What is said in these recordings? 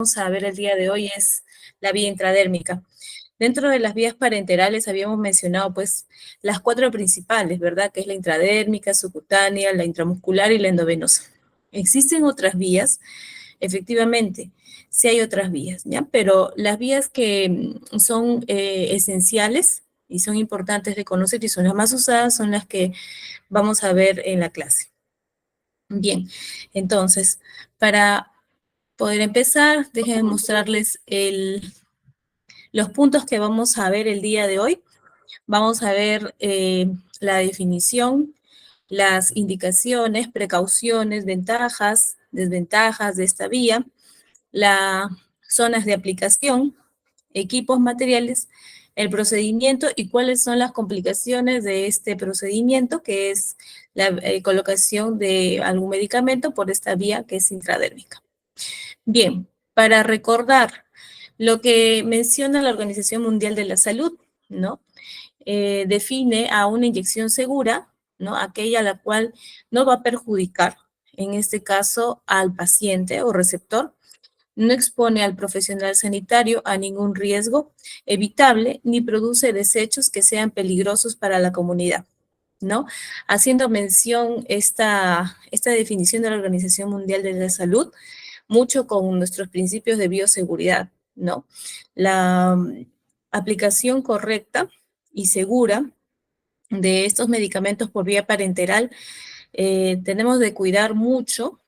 Vamos a ver el día de hoy es la vía intradérmica. Dentro de las vías parenterales habíamos mencionado pues las cuatro principales, ¿verdad? Que es la intradérmica, subcutánea, la intramuscular y la endovenosa. Existen otras vías, efectivamente, sí hay otras vías, ¿ya? Pero las vías que son esenciales y son importantes de conocer y son las más usadas son las que vamos a ver en la clase. Bien, entonces, para poder empezar, déjenme mostrarles los puntos que vamos a ver el día de hoy. Vamos a ver la definición, las indicaciones, precauciones, ventajas, desventajas de esta vía, las zonas de aplicación, equipos materiales, el procedimiento y cuáles son las complicaciones de este procedimiento, que es la colocación de algún medicamento por esta vía que es intradérmica. Bien, para recordar lo que menciona la Organización Mundial de la Salud, ¿no? Define a una inyección segura, ¿no? Aquella a la cual no va a perjudicar, en este caso, al paciente o receptor, no expone al profesional sanitario a ningún riesgo evitable ni produce desechos que sean peligrosos para la comunidad, ¿no? Haciendo mención esta definición de la Organización Mundial de la Salud, mucho con nuestros principios de bioseguridad, ¿no? La aplicación correcta y segura de estos medicamentos por vía parenteral, tenemos de cuidar mucho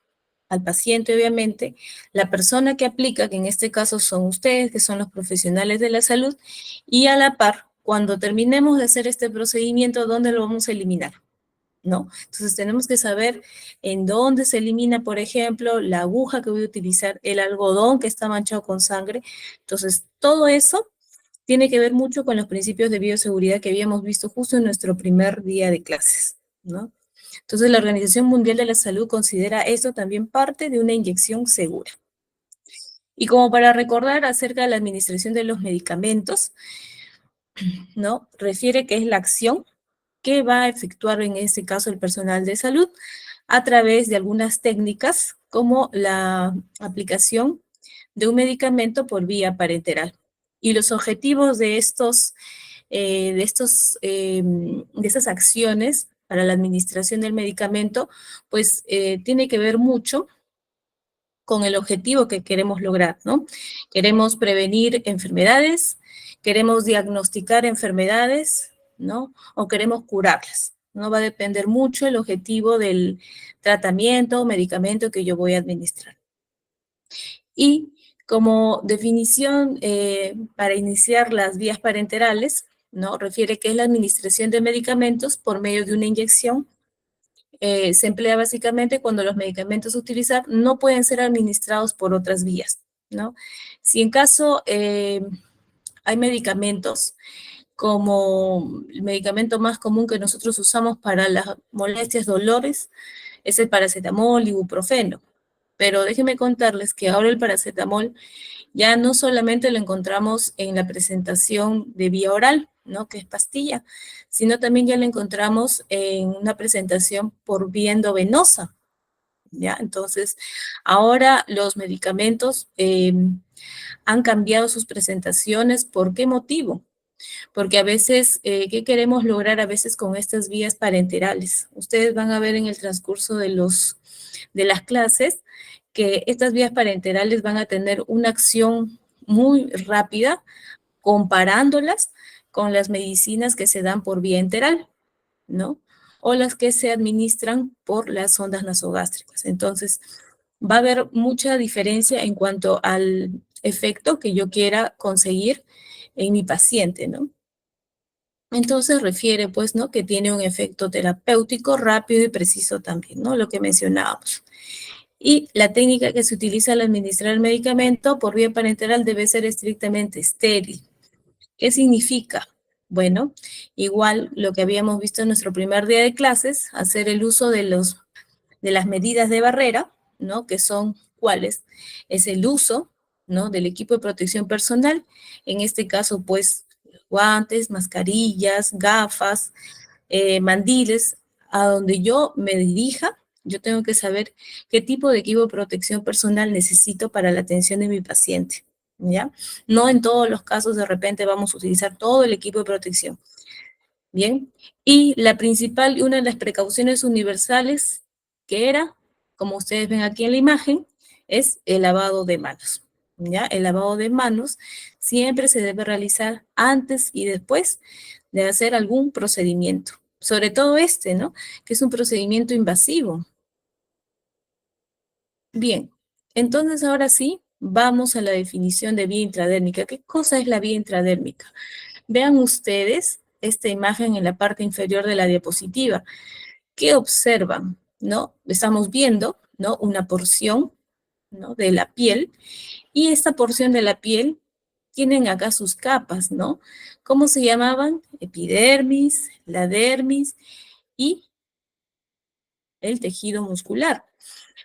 al paciente, obviamente, la persona que aplica, que en este caso son ustedes, que son los profesionales de la salud, y a la par, cuando terminemos de hacer este procedimiento, ¿dónde lo vamos a eliminar? ¿No? Entonces tenemos que saber en dónde se elimina, por ejemplo, la aguja que voy a utilizar, el algodón que está manchado con sangre. Entonces, todo eso tiene que ver mucho con los principios de bioseguridad que habíamos visto justo en nuestro primer día de clases, ¿no? Entonces, la Organización Mundial de la Salud considera esto también parte de una inyección segura. Y como para recordar acerca de la administración de los medicamentos, ¿no? Refiere que es la acción que va a efectuar en este caso el personal de salud a través de algunas técnicas como la aplicación de un medicamento por vía parenteral. Y los objetivos de esas acciones para la administración del medicamento, pues tiene que ver mucho con el objetivo que queremos lograr, ¿no? Queremos prevenir enfermedades, queremos diagnosticar enfermedades, ¿no? O queremos curarlas. No va a depender mucho el objetivo del tratamiento o medicamento que yo voy a administrar. Y como definición para iniciar las vías parenterales, ¿no? Refiere que es la administración de medicamentos por medio de una inyección. Se emplea básicamente cuando los medicamentos a utilizar no pueden ser administrados por otras vías, ¿no? Si en caso hay medicamentos como el medicamento más común que nosotros usamos para las molestias, dolores, es el paracetamol, ibuprofeno. Pero déjenme contarles que ahora el paracetamol ya no solamente lo encontramos en la presentación de vía oral, ¿no? Que es pastilla, sino también ya lo encontramos en una presentación por vía endovenosa, ¿ya? Entonces, ahora los medicamentos han cambiado sus presentaciones. ¿Por qué motivo? Porque a veces, ¿qué queremos lograr a veces con estas vías parenterales? Ustedes van a ver en el transcurso de las clases que estas vías parenterales van a tener una acción muy rápida comparándolas con las medicinas que se dan por vía enteral, ¿no? O las que se administran por las sondas nasogástricas. Entonces, va a haber mucha diferencia en cuanto al efecto que yo quiera conseguir en mi paciente, ¿no? Entonces refiere, pues, ¿no? Que tiene un efecto terapéutico rápido y preciso también, ¿no? Lo que mencionábamos. Y la técnica que se utiliza al administrar el medicamento por vía parenteral debe ser estrictamente estéril. ¿Qué significa? Bueno, igual lo que habíamos visto en nuestro primer día de clases, hacer el uso de las medidas de barrera, ¿no? Que son, ¿cuáles? Es el uso, ¿no? Del equipo de protección personal, en este caso, pues, guantes, mascarillas, gafas, mandiles, a donde yo me dirija Yo tengo que saber qué tipo de equipo de protección personal necesito para la atención de mi paciente, ¿ya? No en todos los casos de repente vamos a utilizar todo el equipo de protección, ¿bien? Y la principal y una de las precauciones universales que era, como ustedes ven aquí en la imagen, es el lavado de manos, ¿ya? El lavado de manos siempre se debe realizar antes y después de hacer algún procedimiento, sobre todo este, ¿no? Que es un procedimiento invasivo. Bien, entonces ahora sí, vamos a la definición de vía intradérmica. ¿Qué cosa es la vía intradérmica? Vean ustedes esta imagen en la parte inferior de la diapositiva. ¿Qué observan? ¿No? Estamos viendo, ¿no? Una porción, ¿no? De la piel, y esta porción de la piel tienen acá sus capas, ¿no? ¿Cómo se llamaban? Epidermis, la dermis y el tejido muscular.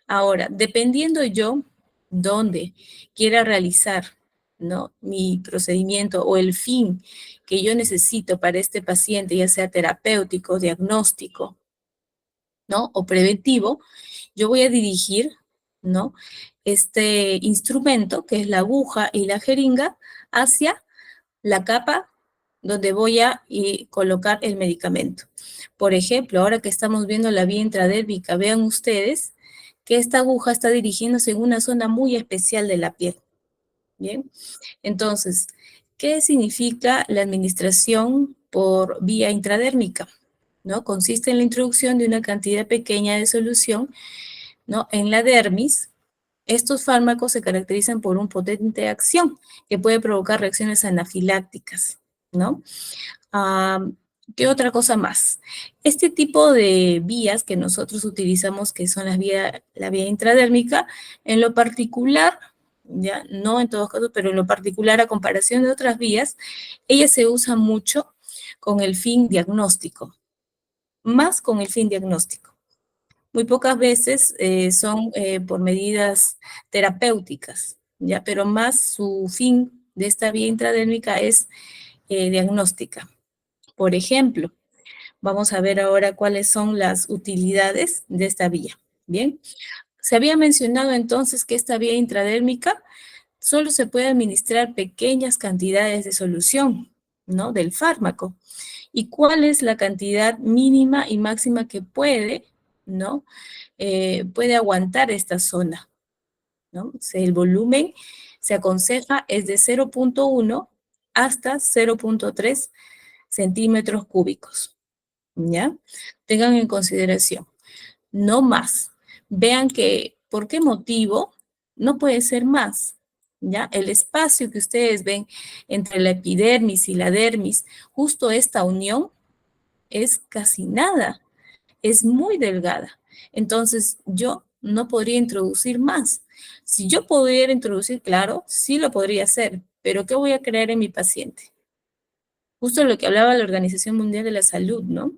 Ahora, dependiendo yo dónde quiera realizar, ¿no? Mi procedimiento o el fin que yo necesito para este paciente, ya sea terapéutico, diagnóstico, ¿no? O preventivo, yo voy a dirigir, ¿no? Este instrumento, que es la aguja y la jeringa, hacia la capa donde voy a colocar el medicamento. Por ejemplo, ahora que estamos viendo la vía intradérmica, vean ustedes que esta aguja está dirigiéndose en una zona muy especial de la piel. Bien, entonces, ¿qué significa la administración por vía intradérmica? ¿No? Consiste en la introducción de una cantidad pequeña de solución, ¿no? En la dermis. Estos fármacos se caracterizan por una potente acción que puede provocar reacciones anafilácticas, ¿no? Ah, ¿qué otra cosa más? Este tipo de vías que nosotros utilizamos, que son la vía intradérmica, en lo particular, ya no en todos casos, pero en lo particular a comparación de otras vías, ella se usa mucho con el fin diagnóstico, más con el fin diagnóstico. Muy pocas veces son por medidas terapéuticas, ¿ya? Pero más su fin de esta vía intradérmica es diagnóstica. Por ejemplo, vamos a ver ahora cuáles son las utilidades de esta vía. Bien, se había mencionado entonces que esta vía intradérmica solo se puede administrar pequeñas cantidades de solución, ¿no? Del fármaco. ¿Y cuál es la cantidad mínima y máxima que puede, ¿no? Puede aguantar esta zona, ¿no? El volumen se aconseja es de 0,1 hasta 0,3 centímetros cúbicos, ¿ya? Tengan en consideración, no más. Vean que, ¿por qué motivo? No puede ser más, ¿ya? El espacio que ustedes ven entre la epidermis y la dermis, justo esta unión es casi nada, es muy delgada. Entonces, yo no podría introducir más. Si yo pudiera introducir, claro, sí lo podría hacer, pero ¿qué voy a crear en mi paciente? Justo lo que hablaba la Organización Mundial de la Salud, ¿no?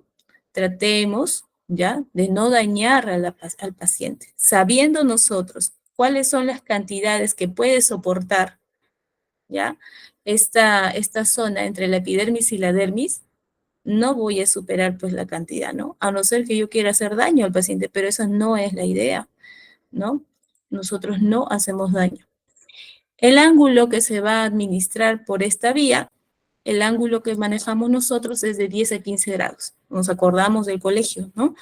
Tratemos, ¿ya?, de no dañar al paciente, sabiendo nosotros cuáles son las cantidades que puede soportar, ¿ya? Esta zona entre la epidermis y la dermis, no voy a superar pues la cantidad, ¿no? A no ser que yo quiera hacer daño al paciente, pero esa no es la idea, ¿no? Nosotros no hacemos daño. El ángulo que se va a administrar por esta vía, el ángulo que manejamos nosotros es de 10 a 15 grados. Nos acordamos del colegio, ¿no?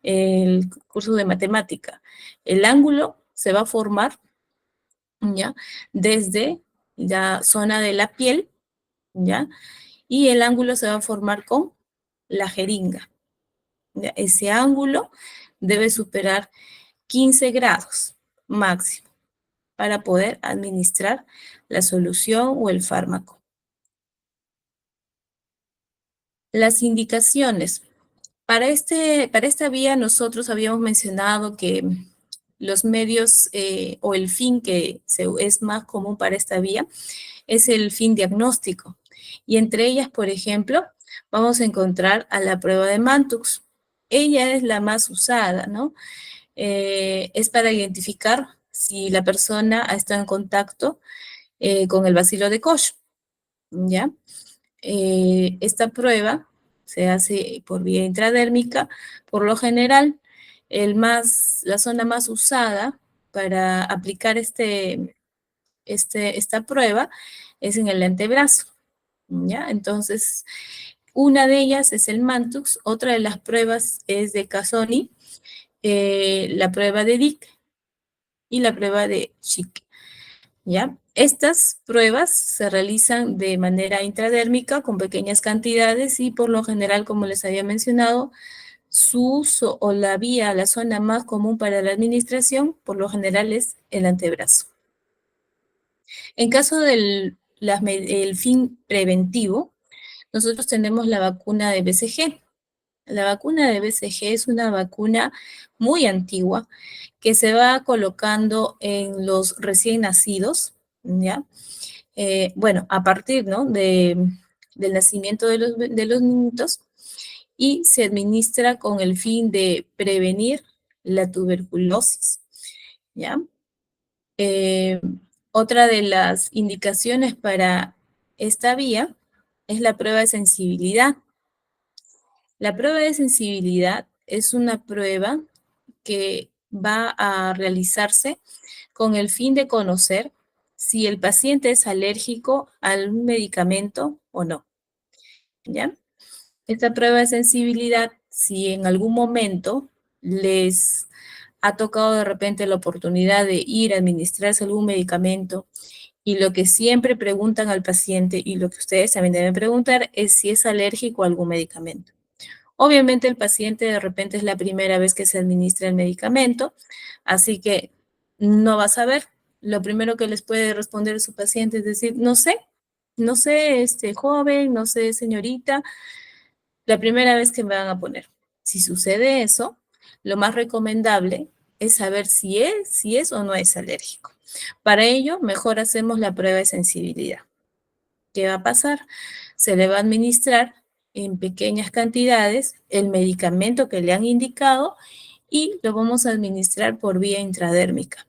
El curso de matemática. El ángulo se va a formar, ¿ya? Desde la zona de la piel, ¿ya? Y el ángulo se va a formar con la jeringa. ¿Ya? Ese ángulo debe superar 15 grados máximo para poder administrar la solución o el fármaco. Las indicaciones. Para esta vía nosotros habíamos mencionado que los medios o el fin que es más común para esta vía es el fin diagnóstico. Y entre ellas, por ejemplo, vamos a encontrar a la prueba de Mantux. Ella es la más usada, ¿no? Es para identificar si la persona ha estado en contacto con el bacilo de Koch, ¿ya? Esta prueba se hace por vía intradérmica, por lo general La zona más usada para aplicar esta prueba es en el antebrazo, ¿ya? Entonces, una de ellas es el Mantux, otra de las pruebas es de Casoni, la prueba de Dick y la prueba de Schick, ¿ya? Estas pruebas se realizan de manera intradérmica con pequeñas cantidades y por lo general, como les había mencionado, su uso o la zona más común para la administración, por lo general es el antebrazo. En caso del el fin preventivo, nosotros tenemos la vacuna de BCG. La vacuna de BCG es una vacuna muy antigua que se va colocando en los recién nacidos, ¿ya? Bueno, a partir, ¿no? Del nacimiento de los niños y se administra con el fin de prevenir la tuberculosis, ¿ya? Eh, Otra de las indicaciones para esta vía es la prueba de sensibilidad. La prueba de sensibilidad es una prueba que va a realizarse con el fin de conocer si el paciente es alérgico a algún medicamento o no, ¿ya? Esta prueba de sensibilidad, si en algún momento les ha tocado de repente la oportunidad de ir a administrarse algún medicamento y lo que siempre preguntan al paciente y lo que ustedes también deben preguntar es si es alérgico a algún medicamento. Obviamente el paciente de repente es la primera vez que se administra el medicamento, así que no va a saber. Lo primero que les puede responder su paciente es decir, no sé, joven, no sé, señorita, la primera vez que me van a poner. Si sucede eso, lo más recomendable es saber si es o no es alérgico. Para ello, mejor hacemos la prueba de sensibilidad. ¿Qué va a pasar? Se le va a administrar en pequeñas cantidades el medicamento que le han indicado y lo vamos a administrar por vía intradérmica.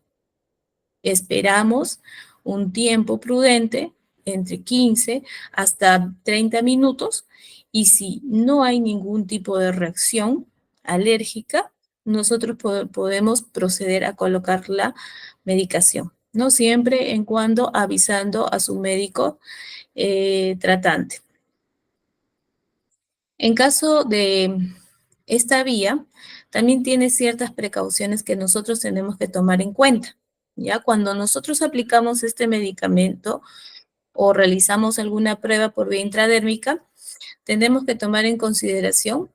Esperamos un tiempo prudente, entre 15 hasta 30 minutos, y si no hay ningún tipo de reacción alérgica, nosotros podemos proceder a colocar la medicación, ¿no? Siempre en cuando avisando a su médico tratante. En caso de esta vía, también tiene ciertas precauciones que nosotros tenemos que tomar en cuenta. Ya cuando nosotros aplicamos este medicamento o realizamos alguna prueba por vía intradérmica, tenemos que tomar en consideración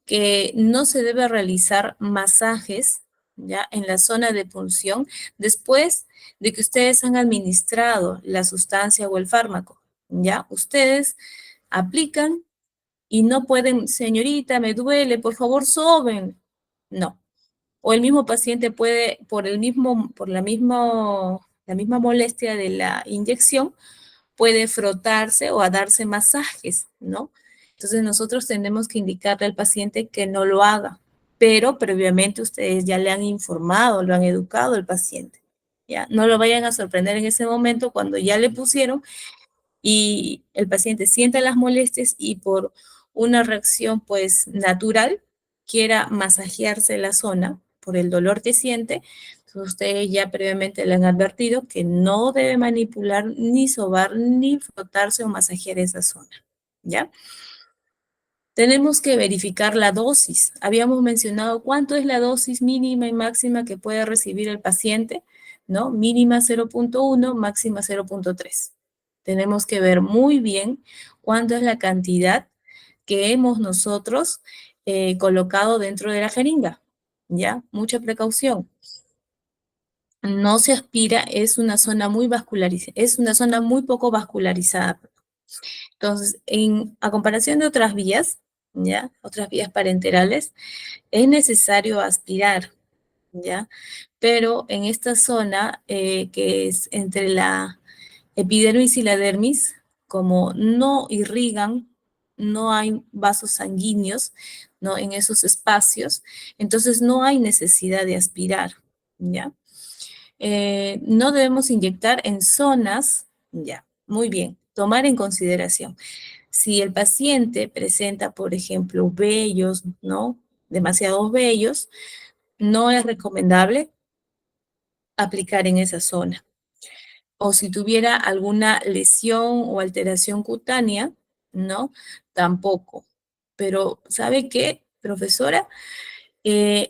que no se debe realizar masajes ya en la zona de punción después de que ustedes han administrado la sustancia o el fármaco. Ya ustedes aplican y no pueden, señorita, me duele, por favor, soben. No. O el mismo paciente puede, por la misma molestia de la inyección, puede frotarse o a darse masajes, ¿no? Entonces nosotros tenemos que indicarle al paciente que no lo haga, pero previamente ustedes ya le han informado, lo han educado al paciente, ¿ya? No lo vayan a sorprender en ese momento cuando ya le pusieron y el paciente siente las molestias y por una reacción pues natural quiera masajearse la zona por el dolor que siente. Entonces ustedes ya previamente le han advertido que no debe manipular, ni sobar, ni frotarse o masajear esa zona, ¿ya? Tenemos que verificar la dosis. Habíamos mencionado cuánto es la dosis mínima y máxima que puede recibir el paciente, ¿no? Mínima 0.1, máxima 0.3. Tenemos que ver muy bien cuánto es la cantidad que hemos nosotros colocado dentro de la jeringa, ¿ya? Mucha precaución. No se aspira, es una zona muy vascularizada, es una zona muy poco vascularizada. Entonces, a comparación de otras vías, ¿ya? Otras vías parenterales, es necesario aspirar, ¿ya? Pero en esta zona que es entre la epidermis y la dermis, como no irrigan, no hay vasos sanguíneos, ¿no? En esos espacios, entonces no hay necesidad de aspirar, ¿ya? No debemos inyectar en zonas, ya, muy bien, tomar en consideración. Si el paciente presenta, por ejemplo, vellos, ¿no? Demasiados vellos, no es recomendable aplicar en esa zona. O si tuviera alguna lesión o alteración cutánea, ¿no? Tampoco. Pero, ¿sabe qué, profesora?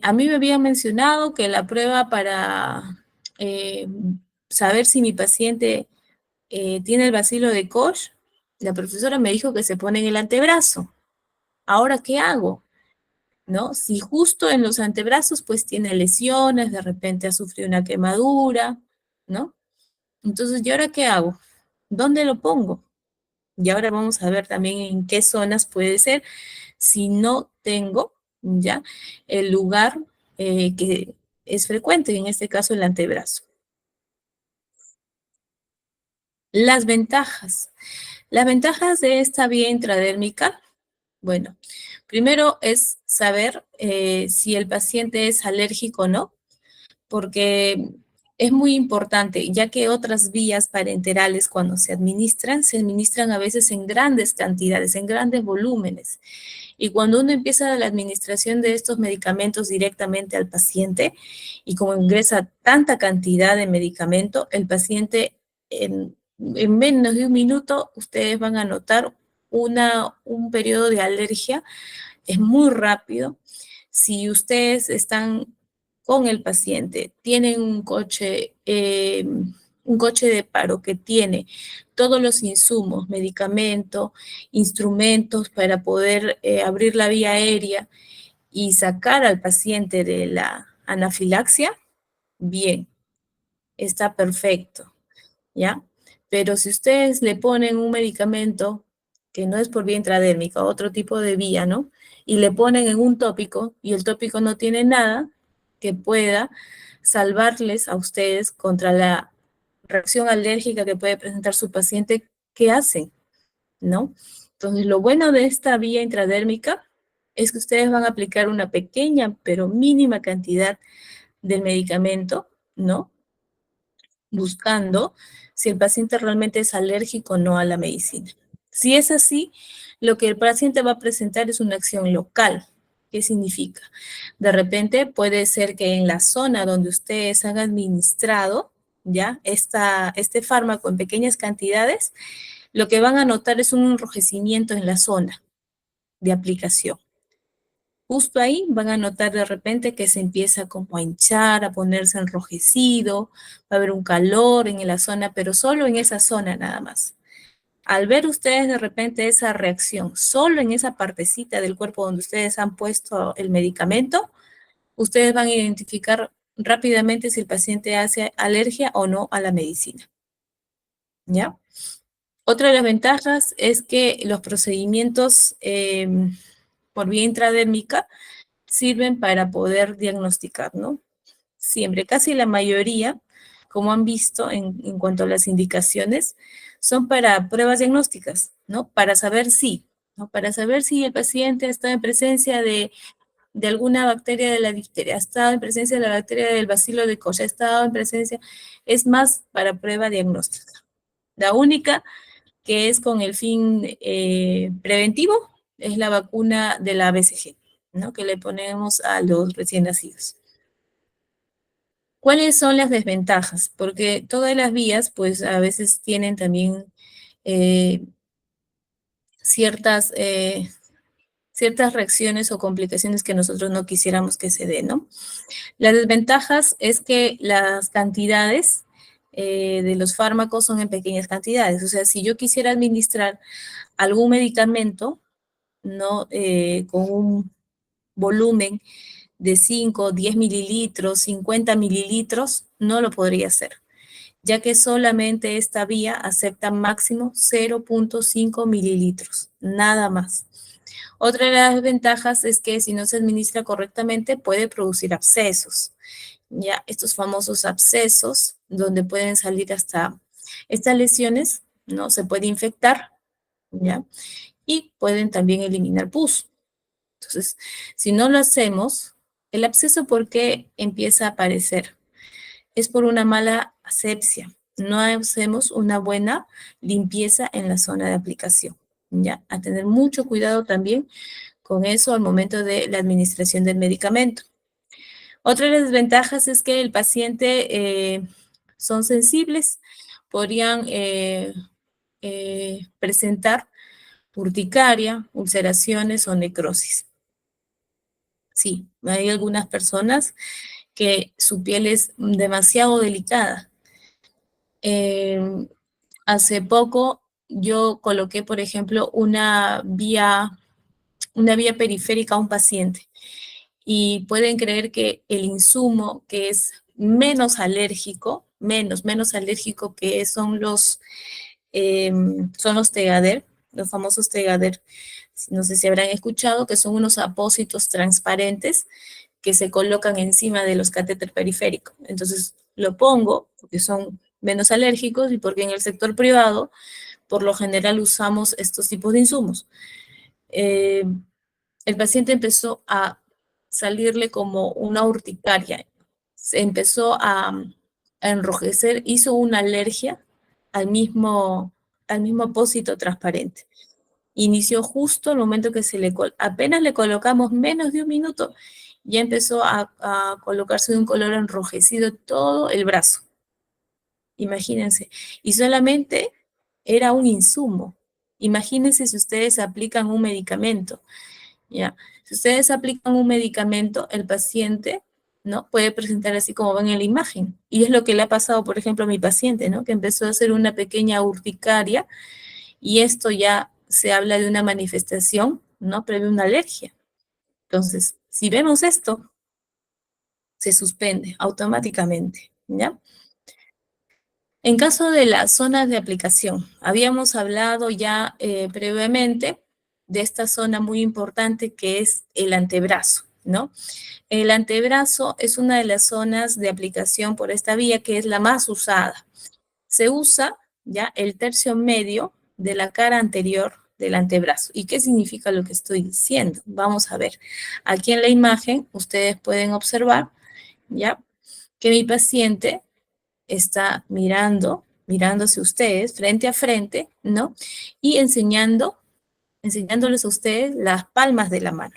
A mí me habían mencionado que la prueba para eh, saber si mi paciente tiene el bacilo de Koch, la profesora me dijo que se pone en el antebrazo. ¿Ahora qué hago? ¿No? Si justo en los antebrazos pues tiene lesiones, de repente ha sufrido una quemadura, ¿no? Entonces, ¿y ahora qué hago? ¿Dónde lo pongo? Y ahora vamos a ver también en qué zonas puede ser si no tengo ya el lugar que es frecuente, en este caso el antebrazo. Las ventajas. Las ventajas de esta vía intradérmica, bueno, primero es saber si el paciente es alérgico o no, porque es muy importante, ya que otras vías parenterales cuando se administran a veces en grandes cantidades, en grandes volúmenes. Y cuando uno empieza la administración de estos medicamentos directamente al paciente, y como ingresa tanta cantidad de medicamento, el paciente en menos de un minuto, ustedes van a notar un periodo de alergia, es muy rápido. Si ustedes están con el paciente, tienen un coche de paro que tiene todos los insumos, medicamento, instrumentos para poder abrir la vía aérea y sacar al paciente de la anafilaxia, bien, está perfecto, ¿ya? Pero si ustedes le ponen un medicamento que no es por vía intradérmica, otro tipo de vía, ¿no? Y le ponen en un tópico y el tópico no tiene nada que pueda salvarles a ustedes contra la reacción alérgica que puede presentar su paciente, ¿qué hacen? ¿No? Entonces, lo bueno de esta vía intradérmica es que ustedes van a aplicar una pequeña pero mínima cantidad del medicamento, ¿no? Buscando si el paciente realmente es alérgico o no a la medicina. Si es así, lo que el paciente va a presentar es una acción local. ¿Qué significa? De repente puede ser que en la zona donde ustedes han administrado ya este fármaco en pequeñas cantidades, lo que van a notar es un enrojecimiento en la zona de aplicación. Justo ahí van a notar de repente que se empieza como a hinchar, a ponerse enrojecido, va a haber un calor en la zona, pero solo en esa zona nada más. Al ver ustedes de repente esa reacción, solo en esa partecita del cuerpo donde ustedes han puesto el medicamento, ustedes van a identificar rápidamente si el paciente hace alergia o no a la medicina. ¿Ya? Otra de las ventajas es que los procedimientos por vía intradérmica sirven para poder diagnosticar, ¿no? Siempre, casi la mayoría, como han visto en cuanto a las indicaciones, son para pruebas diagnósticas, ¿no? Para saber si, ¿no? Para saber si el paciente está en presencia de alguna bacteria de la difteria, ha estado en presencia de la bacteria del bacilo de Koch, ha estado en presencia, es más para prueba diagnóstica. La única que es con el fin preventivo es la vacuna de la BCG, ¿no? Que le ponemos a los recién nacidos. ¿Cuáles son las desventajas? Porque todas las vías, pues a veces tienen también eh, ciertas, ciertas reacciones o complicaciones que nosotros no quisiéramos que se den, ¿no? Las desventajas es que las cantidades de los fármacos son en pequeñas cantidades. O sea, si yo quisiera administrar algún medicamento, ¿no? Con un volumen de 5, 10 mililitros, 50 mililitros, no lo podría hacer, ya que solamente esta vía acepta máximo 0.5 mililitros, nada más. Otra de las ventajas es que si no se administra correctamente puede producir abscesos, ya estos famosos abscesos donde pueden salir hasta estas lesiones, ¿no? Se puede infectar, ¿ya? Y pueden también eliminar pus. Entonces, si no lo hacemos, el absceso, ¿por qué empieza a aparecer? Es por una mala asepsia. No hacemos una buena limpieza en la zona de aplicación. ¿Ya? A tener mucho cuidado también con eso al momento de la administración del medicamento. Otra de las desventajas es que el paciente son sensibles, podrían presentar urticaria, ulceraciones o necrosis. Sí, hay algunas personas que su piel es demasiado delicada. Hace poco yo coloqué, por ejemplo, una vía periférica a un paciente y pueden creer que el insumo que es menos alérgico, menos alérgico que son los Tegader, los famosos Tegader. No sé si habrán escuchado que son unos apósitos transparentes que se colocan encima de los catéteres periféricos. Entonces lo pongo porque son menos alérgicos y porque en el sector privado por lo general usamos estos tipos de insumos. Eh, el paciente empezó a salirle como una urticaria, se empezó a enrojecer, hizo una alergia al mismo apósito transparente. Inició justo el momento que apenas le colocamos menos de un minuto, ya empezó a colocarse de un color enrojecido todo el brazo. Imagínense. Y solamente era un insumo. Imagínense si ustedes aplican un medicamento. ¿Ya? Si ustedes aplican un medicamento, el paciente, ¿no? Puede presentar así como ven en la imagen. Y es lo que le ha pasado, por ejemplo, a mi paciente, ¿no? Que empezó a hacer una pequeña urticaria y esto ya se habla de una manifestación, ¿no? Previa a una alergia. Entonces, si vemos esto, se suspende automáticamente, ¿ya? En caso de las zonas de aplicación, habíamos hablado ya previamente de esta zona muy importante que es el antebrazo, ¿no? El antebrazo es una de las zonas de aplicación por esta vía que es la más usada. Se usa ya el tercio medio de la cara anterior del antebrazo. ¿Y qué significa lo que estoy diciendo? Vamos a ver. Aquí en la imagen ustedes pueden observar ya que mi paciente está mirándose ustedes frente a frente, ¿no? Y enseñándoles a ustedes las palmas de la mano.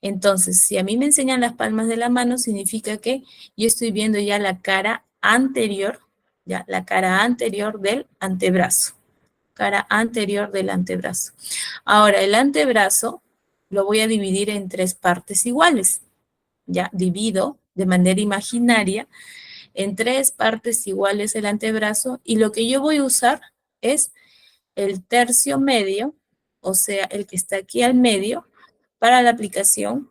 Entonces, si a mí me enseñan las palmas de la mano, significa que yo estoy viendo ya la cara anterior, ya la cara anterior del antebrazo. Cara anterior del antebrazo. Ahora, el antebrazo lo voy a dividir en tres partes iguales. Ya divido de manera imaginaria en tres partes iguales el antebrazo y lo que yo voy a usar es el tercio medio, o sea, el que está aquí al medio, para la aplicación,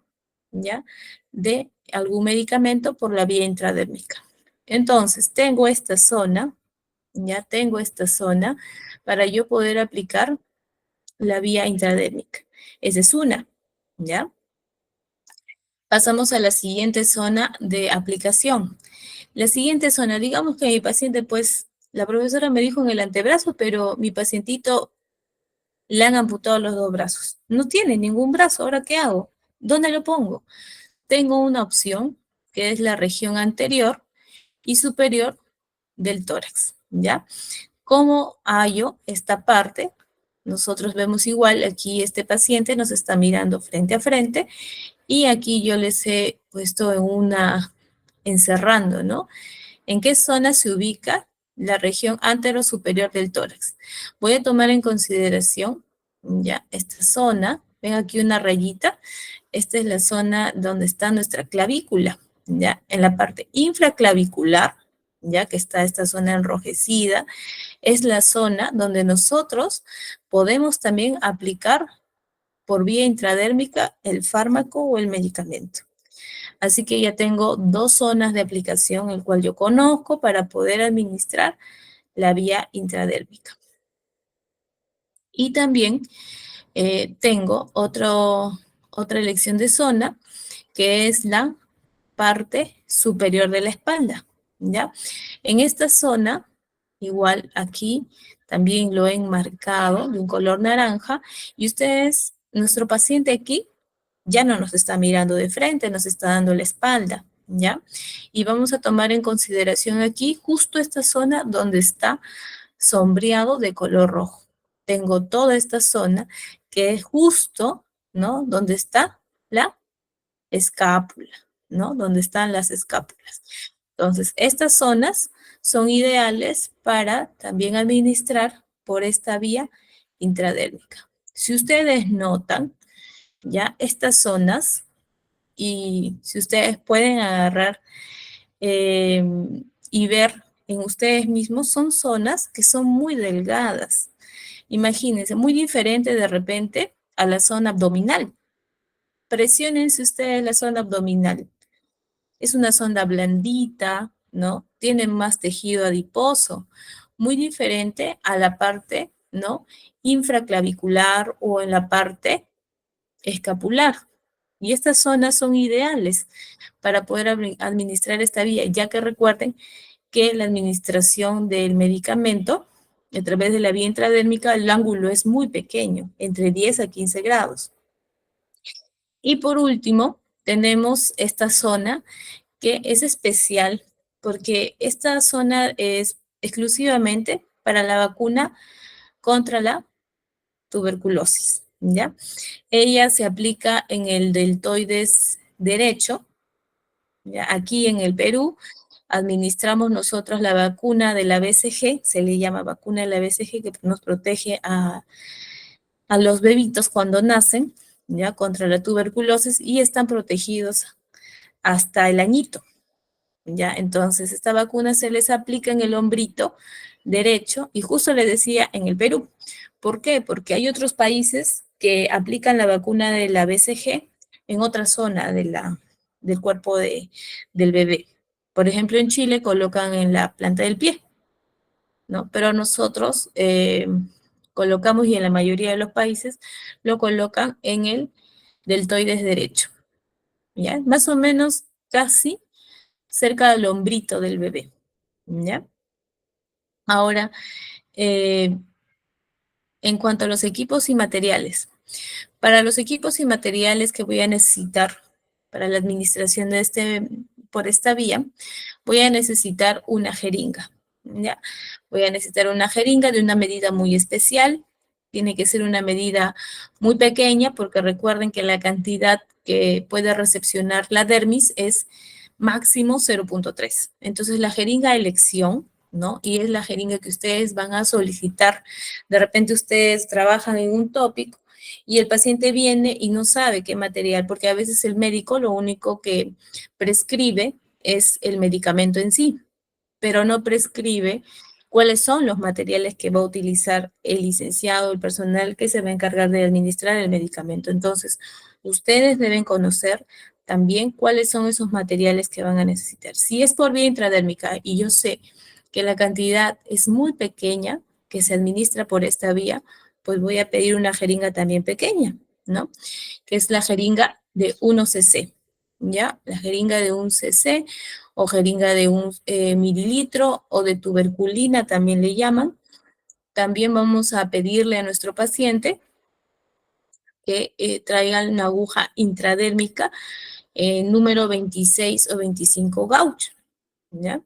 ¿ya? De algún medicamento por la vía intradérmica. Entonces, tengo esta zona, ya tengo esta zona para yo poder aplicar la vía intradérmica. Esa es una, ¿ya? Pasamos a la siguiente zona de aplicación. La siguiente zona, digamos que mi paciente, pues, la profesora me dijo en el antebrazo, pero mi pacientito le han amputado los dos brazos. No tiene ningún brazo, ¿ahora qué hago? ¿Dónde lo pongo? Tengo una opción, que es la región anterior y superior del tórax, ¿ya? ¿Cómo hallo esta parte? Nosotros vemos igual, aquí este paciente nos está mirando frente a frente y aquí yo les he puesto encerrando, ¿no? ¿En qué zona se ubica la región antero-superior del tórax? Voy a tomar en consideración ya esta zona. Ven aquí una rayita. Esta es la zona donde está nuestra clavícula, ya en la parte infraclavicular, ya que está esta zona enrojecida, es la zona donde nosotros podemos también aplicar por vía intradérmica el fármaco o el medicamento. Así que ya tengo dos zonas de aplicación, el cual yo conozco para poder administrar la vía intradérmica. Y también tengo otra elección de zona, que es la parte superior de la espalda, ¿ya? En esta zona, igual aquí también lo he enmarcado de un color naranja, y ustedes, nuestro paciente aquí, ya no nos está mirando de frente, nos está dando la espalda, ¿ya? Y vamos a tomar en consideración aquí justo esta zona donde está sombreado de color rojo. Tengo toda esta zona que es justo, ¿no? Donde está la escápula, ¿no? Donde están las escápulas. Entonces, estas zonas son ideales para también administrar por esta vía intradérmica. Si ustedes notan, ya estas zonas, y si ustedes pueden agarrar eh, y ver en ustedes mismos, son zonas que son muy delgadas. Imagínense, muy diferente de repente a la zona abdominal. Presionense ustedes la zona abdominal. Es una zona blandita, ¿no? Tiene más tejido adiposo, muy diferente a la parte, ¿no? Infraclavicular o en la parte escapular. Y estas zonas son ideales para poder administrar esta vía, ya que recuerden que la administración del medicamento a través de la vía intradérmica, el ángulo es muy pequeño, entre 10 a 15 grados. Y por último, tenemos esta zona que es especial porque esta zona es exclusivamente para la vacuna contra la tuberculosis, ¿ya? Ella se aplica en el deltoides derecho, ¿ya? Aquí en el Perú administramos nosotros la vacuna de la BCG, se le llama vacuna de la BCG, que nos protege a los bebitos cuando nacen, ¿ya? Contra la tuberculosis y están protegidos hasta el añito, ¿ya? Entonces, esta vacuna se les aplica en el hombrito derecho y justo les decía en el Perú. ¿Por qué? Porque hay otros países que aplican la vacuna de la BCG en otra zona del cuerpo del bebé. Por ejemplo, en Chile colocan en la planta del pie, ¿no? Pero nosotros colocamos, y en la mayoría de los países, lo colocan en el deltoides derecho, ¿ya? Más o menos casi cerca del hombrito del bebé, ¿ya? Ahora, eh, en cuanto a los equipos y materiales, para los equipos y materiales que voy a necesitar para la administración de por esta vía, voy a necesitar una jeringa, ¿ya? Voy a necesitar una jeringa de una medida muy especial, tiene que ser una medida muy pequeña porque recuerden que la cantidad que puede recepcionar la dermis es máximo 0,3. Entonces la jeringa a elección, ¿no? Y es la jeringa que ustedes van a solicitar. De repente ustedes trabajan en un tópico y el paciente viene y no sabe qué material, porque a veces el médico lo único que prescribe es el medicamento en sí, pero no prescribe cuáles son los materiales que va a utilizar el licenciado, el personal que se va a encargar de administrar el medicamento. Entonces, ustedes deben conocer también cuáles son esos materiales que van a necesitar. Si es por vía intradérmica y yo sé que la cantidad es muy pequeña que se administra por esta vía, pues voy a pedir una jeringa también pequeña, ¿no? Que es la jeringa de 1 cc, ¿ya? La jeringa de 1 cc o jeringa de 1 mililitro o de tuberculina también le llaman. También vamos a pedirle a nuestro paciente que traiga una aguja intradérmica número 26 o 25 gauge, ¿ya?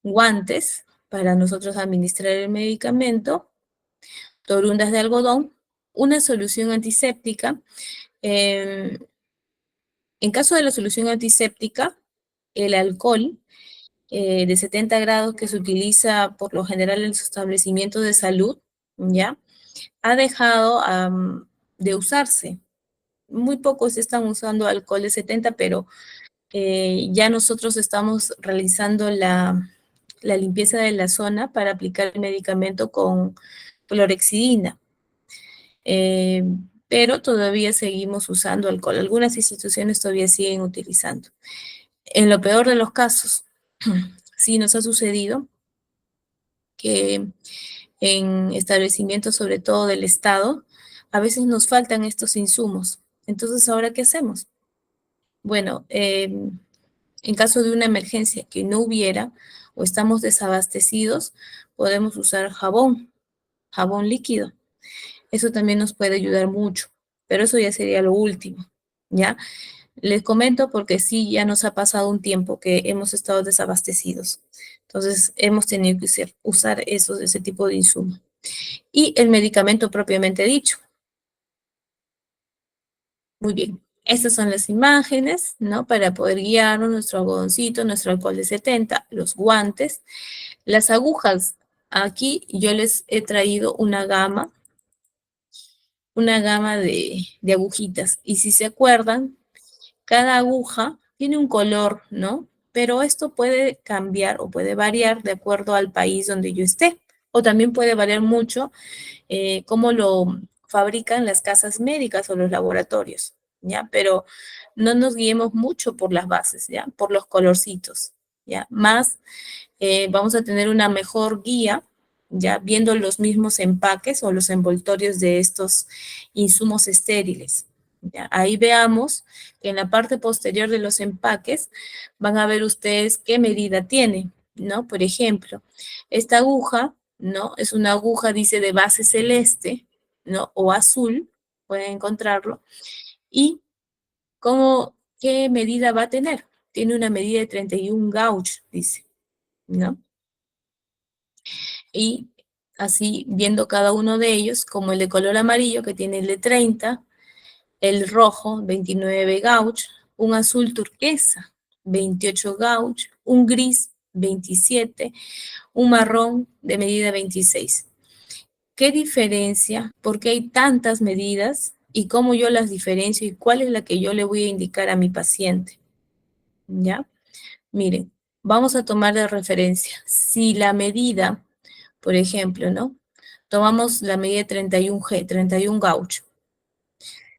Guantes para nosotros administrar el medicamento, torundas de algodón, una solución antiséptica. Eh, en caso de la solución antiséptica, el alcohol de 70 grados que se utiliza por lo general en los establecimientos de salud, ¿ya? Ha dejado de usarse. Muy pocos están usando alcohol de 70, pero ya nosotros estamos realizando la limpieza de la zona para aplicar el medicamento con clorexidina. Eh, pero todavía seguimos usando alcohol. Algunas instituciones todavía siguen utilizando. En lo peor de los casos, sí nos ha sucedido que en establecimientos, sobre todo del Estado, a veces nos faltan estos insumos. Entonces, ¿ahora qué hacemos? Bueno, en caso de una emergencia que no hubiera o estamos desabastecidos, podemos usar jabón líquido. Eso también nos puede ayudar mucho, pero eso ya sería lo último, ¿ya? Les comento porque sí, ya nos ha pasado un tiempo que hemos estado desabastecidos. Entonces, hemos tenido que usar ese tipo de insumos. Y el medicamento propiamente dicho. Muy bien. Estas son las imágenes, ¿no? Para poder guiarnos, nuestro algodoncito, nuestro alcohol de 70, los guantes, las agujas. Aquí yo les he traído una gama de agujitas. Y si se acuerdan, cada aguja tiene un color, ¿no? Pero esto puede cambiar o puede variar de acuerdo al país donde yo esté. O también puede variar mucho cómo lo fabrican las casas médicas o los laboratorios, ¿ya? Pero no nos guiemos mucho por las bases, ¿ya? Por los colorcitos, ¿ya? Más vamos a tener una mejor guía, ya viendo los mismos empaques o los envoltorios de estos insumos estériles. ¿Ya? Ahí veamos que en la parte posterior de los empaques van a ver ustedes qué medida tiene, ¿no? Por ejemplo, esta aguja, ¿no? Es una aguja, dice, de base celeste, ¿no? O azul, pueden encontrarlo. ¿Y qué medida va a tener? Tiene una medida de 31 gauge, dice, ¿no? Y así viendo cada uno de ellos, como el de color amarillo que tiene el de 30, el rojo 29 gauge, un azul turquesa 28 gauge, un gris 27, un marrón de medida 26. ¿Qué diferencia? ¿Por qué hay tantas medidas? ¿Y cómo yo las diferencio? ¿Y cuál es la que yo le voy a indicar a mi paciente? ¿Ya? Miren, vamos a tomar de referencia. Si la medida, por ejemplo, ¿no? Tomamos la medida de 31G, 31 gauge.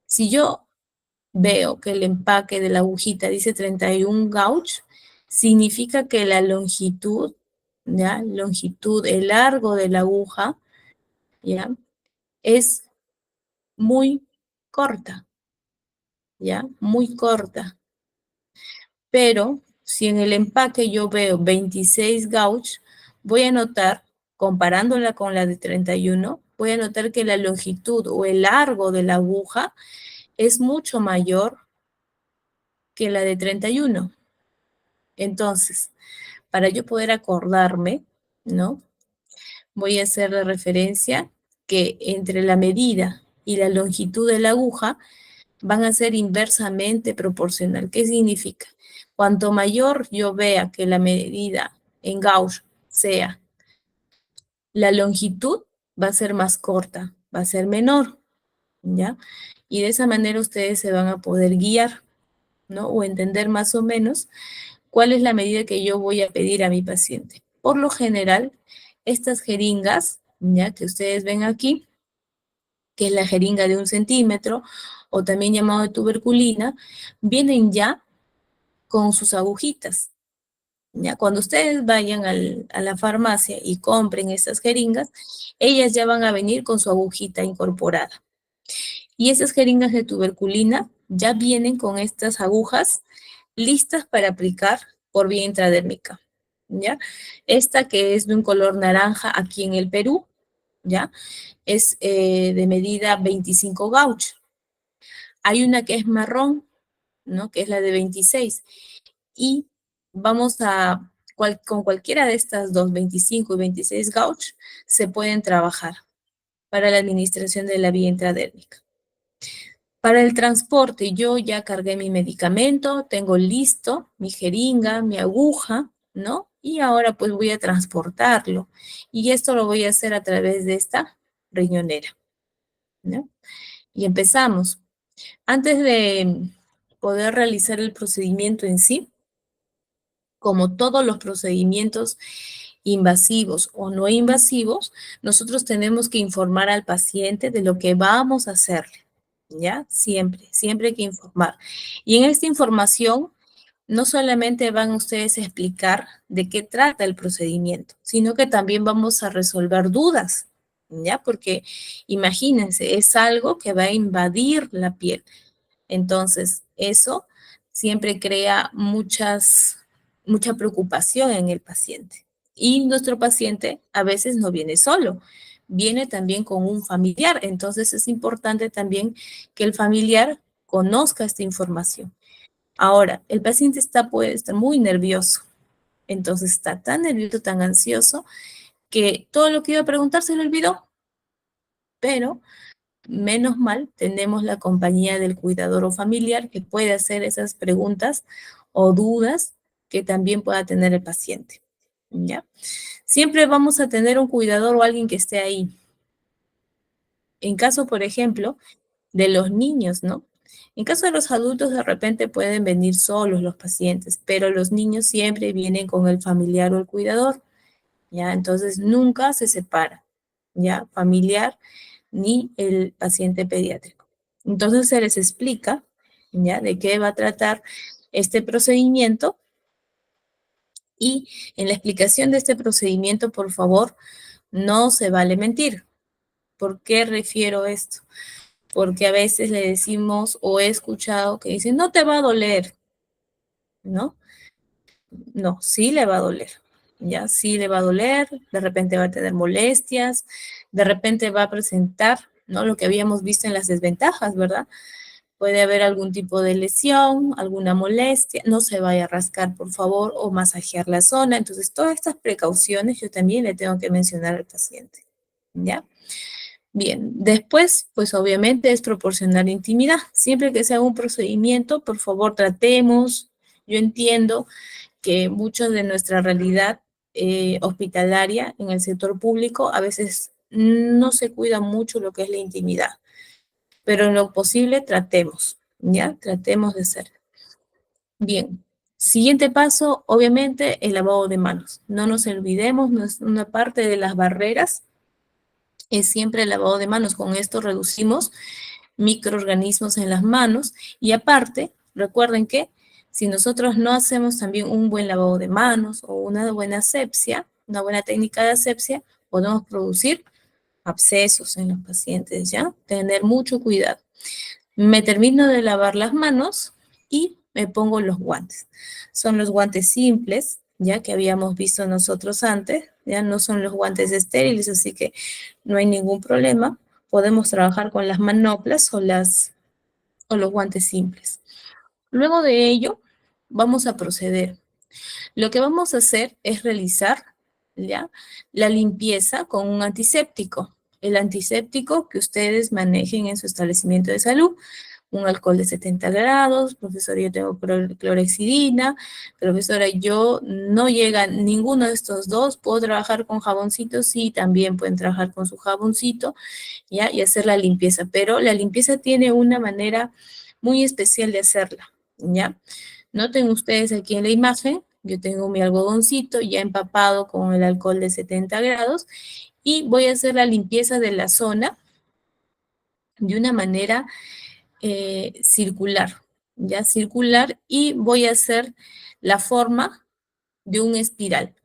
Si yo veo que el empaque de la agujita dice 31 gauge, significa que la longitud, ¿ya? Longitud, el largo de la aguja, ¿ya? Es muy corta, ¿ya? Muy corta. Pero si en el empaque yo veo 26 gauge, voy a notar, comparándola con la de 31, voy a notar que la longitud o el largo de la aguja es mucho mayor que la de 31. Entonces, para yo poder acordarme, ¿no? Voy a hacer la referencia que entre la medida y la longitud de la aguja van a ser inversamente proporcional. ¿Qué significa? Cuanto mayor yo vea que la medida en gauge sea, la longitud va a ser más corta, va a ser menor, ¿ya? Y de esa manera ustedes se van a poder guiar, ¿no? O entender más o menos cuál es la medida que yo voy a pedir a mi paciente. Por lo general, estas jeringas, ya que ustedes ven aquí, que es la jeringa de 1 centímetro, o también llamado de tuberculina, vienen ya con sus agujitas. Ya, cuando ustedes vayan a la farmacia y compren estas jeringas, ellas ya van a venir con su agujita incorporada. Y esas jeringas de tuberculina ya vienen con estas agujas listas para aplicar por vía intradérmica, ¿ya? Esta que es de un color naranja aquí en el Perú, ¿ya? Es de medida 25 gauge. Hay una que es marrón, ¿no? Que es la de 26. Y vamos con cualquiera de estas dos, 25 y 26 gauge, se pueden trabajar para la administración de la vía intradérmica. Para el transporte, yo ya cargué mi medicamento, tengo listo mi jeringa, mi aguja, ¿no? Y ahora pues voy a transportarlo. Y esto lo voy a hacer a través de esta riñonera, ¿no? Y empezamos. Antes de poder realizar el procedimiento en sí, como todos los procedimientos invasivos o no invasivos, nosotros tenemos que informar al paciente de lo que vamos a hacerle, ¿ya? Siempre, siempre hay que informar. Y en esta información, no solamente van ustedes a explicar de qué trata el procedimiento, sino que también vamos a resolver dudas, ¿ya? Porque imagínense, es algo que va a invadir la piel. Entonces, eso siempre crea mucha preocupación en el paciente. Y nuestro paciente a veces no viene solo, viene también con un familiar. Entonces, es importante también que el familiar conozca esta información. Ahora, el paciente puede estar muy nervioso. Entonces, está tan nervioso, tan ansioso, que todo lo que iba a preguntar se le olvidó. Pero menos mal, tenemos la compañía del cuidador o familiar que puede hacer esas preguntas o dudas que también pueda tener el paciente, ¿ya? Siempre vamos a tener un cuidador o alguien que esté ahí. En caso, por ejemplo, de los niños, ¿no? En caso de los adultos, de repente pueden venir solos los pacientes, pero los niños siempre vienen con el familiar o el cuidador, ¿ya? Entonces, nunca se separa, ¿ya? Familiar ni el paciente pediátrico. Entonces, se les explica, ¿ya? De qué va a tratar este procedimiento y en la explicación de este procedimiento, por favor, no se vale mentir. ¿Por qué refiero esto? Porque a veces le decimos o he escuchado que dicen, no te va a doler, ¿no? No, sí le va a doler, ¿ya? Sí le va a doler, de repente va a tener molestias, de repente va a presentar, ¿no? Lo que habíamos visto en las desventajas, ¿verdad? Puede haber algún tipo de lesión, alguna molestia, no se vaya a rascar, por favor, o masajear la zona. Entonces, todas estas precauciones yo también le tengo que mencionar al paciente, ¿ya? Bien, después, pues obviamente es proporcionar intimidad. Siempre que sea un procedimiento, por favor, tratemos. Yo entiendo que mucho de nuestra realidad hospitalaria en el sector público a veces no se cuida mucho lo que es la intimidad, pero en lo posible tratemos, ¿ya? Tratemos de ser. Bien, siguiente paso, obviamente, el lavado de manos. No nos olvidemos, no es una parte de las barreras es siempre el lavado de manos. Con esto reducimos microorganismos en las manos y aparte, recuerden que si nosotros no hacemos también un buen lavado de manos o una buena asepsia, una buena técnica de asepsia, podemos producir abscesos en los pacientes, ¿ya? Tener mucho cuidado. Me termino de lavar las manos y me pongo los guantes. Son los guantes simples, ya que habíamos visto nosotros antes, ya no son los guantes estériles, así que no hay ningún problema. Podemos trabajar con las manoplas o los guantes simples. Luego de ello, vamos a proceder. Lo que vamos a hacer es realizar, ¿ya? La limpieza con un antiséptico. El antiséptico que ustedes manejen en su establecimiento de salud un alcohol de 70 grados, profesora, yo tengo clorexidina, profesora, yo no llega ninguno de estos dos, puedo trabajar con jaboncito, sí, también pueden trabajar con su jaboncito, ¿ya? Y hacer la limpieza, pero la limpieza tiene una manera muy especial de hacerla, ¿ya? Noten ustedes aquí en la imagen, yo tengo mi algodoncito ya empapado con el alcohol de 70 grados y voy a hacer la limpieza de la zona de una manera circular, ya circular, y voy a hacer la forma de un espiral.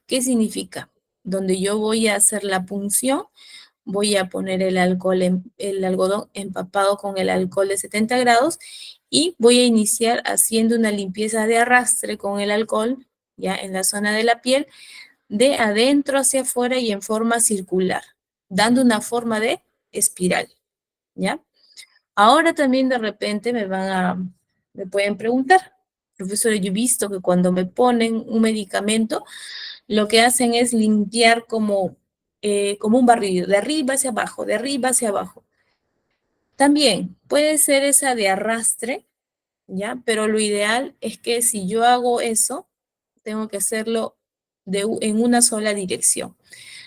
¿Qué significa? Donde yo voy a hacer la punción, voy a poner el alcohol, el algodón empapado con el alcohol de 70 grados y voy a iniciar haciendo una limpieza de arrastre con el alcohol, ya en la zona de la piel, de adentro hacia afuera y en forma circular, dando una forma de espiral, ¿ya? Ahora también de repente me pueden preguntar, profesor, yo he visto que cuando me ponen un medicamento, lo que hacen es limpiar como un barrido, de arriba hacia abajo, de arriba hacia abajo. También puede ser esa de arrastre, ¿ya? Pero lo ideal es que si yo hago eso, tengo que hacerlo en una sola dirección.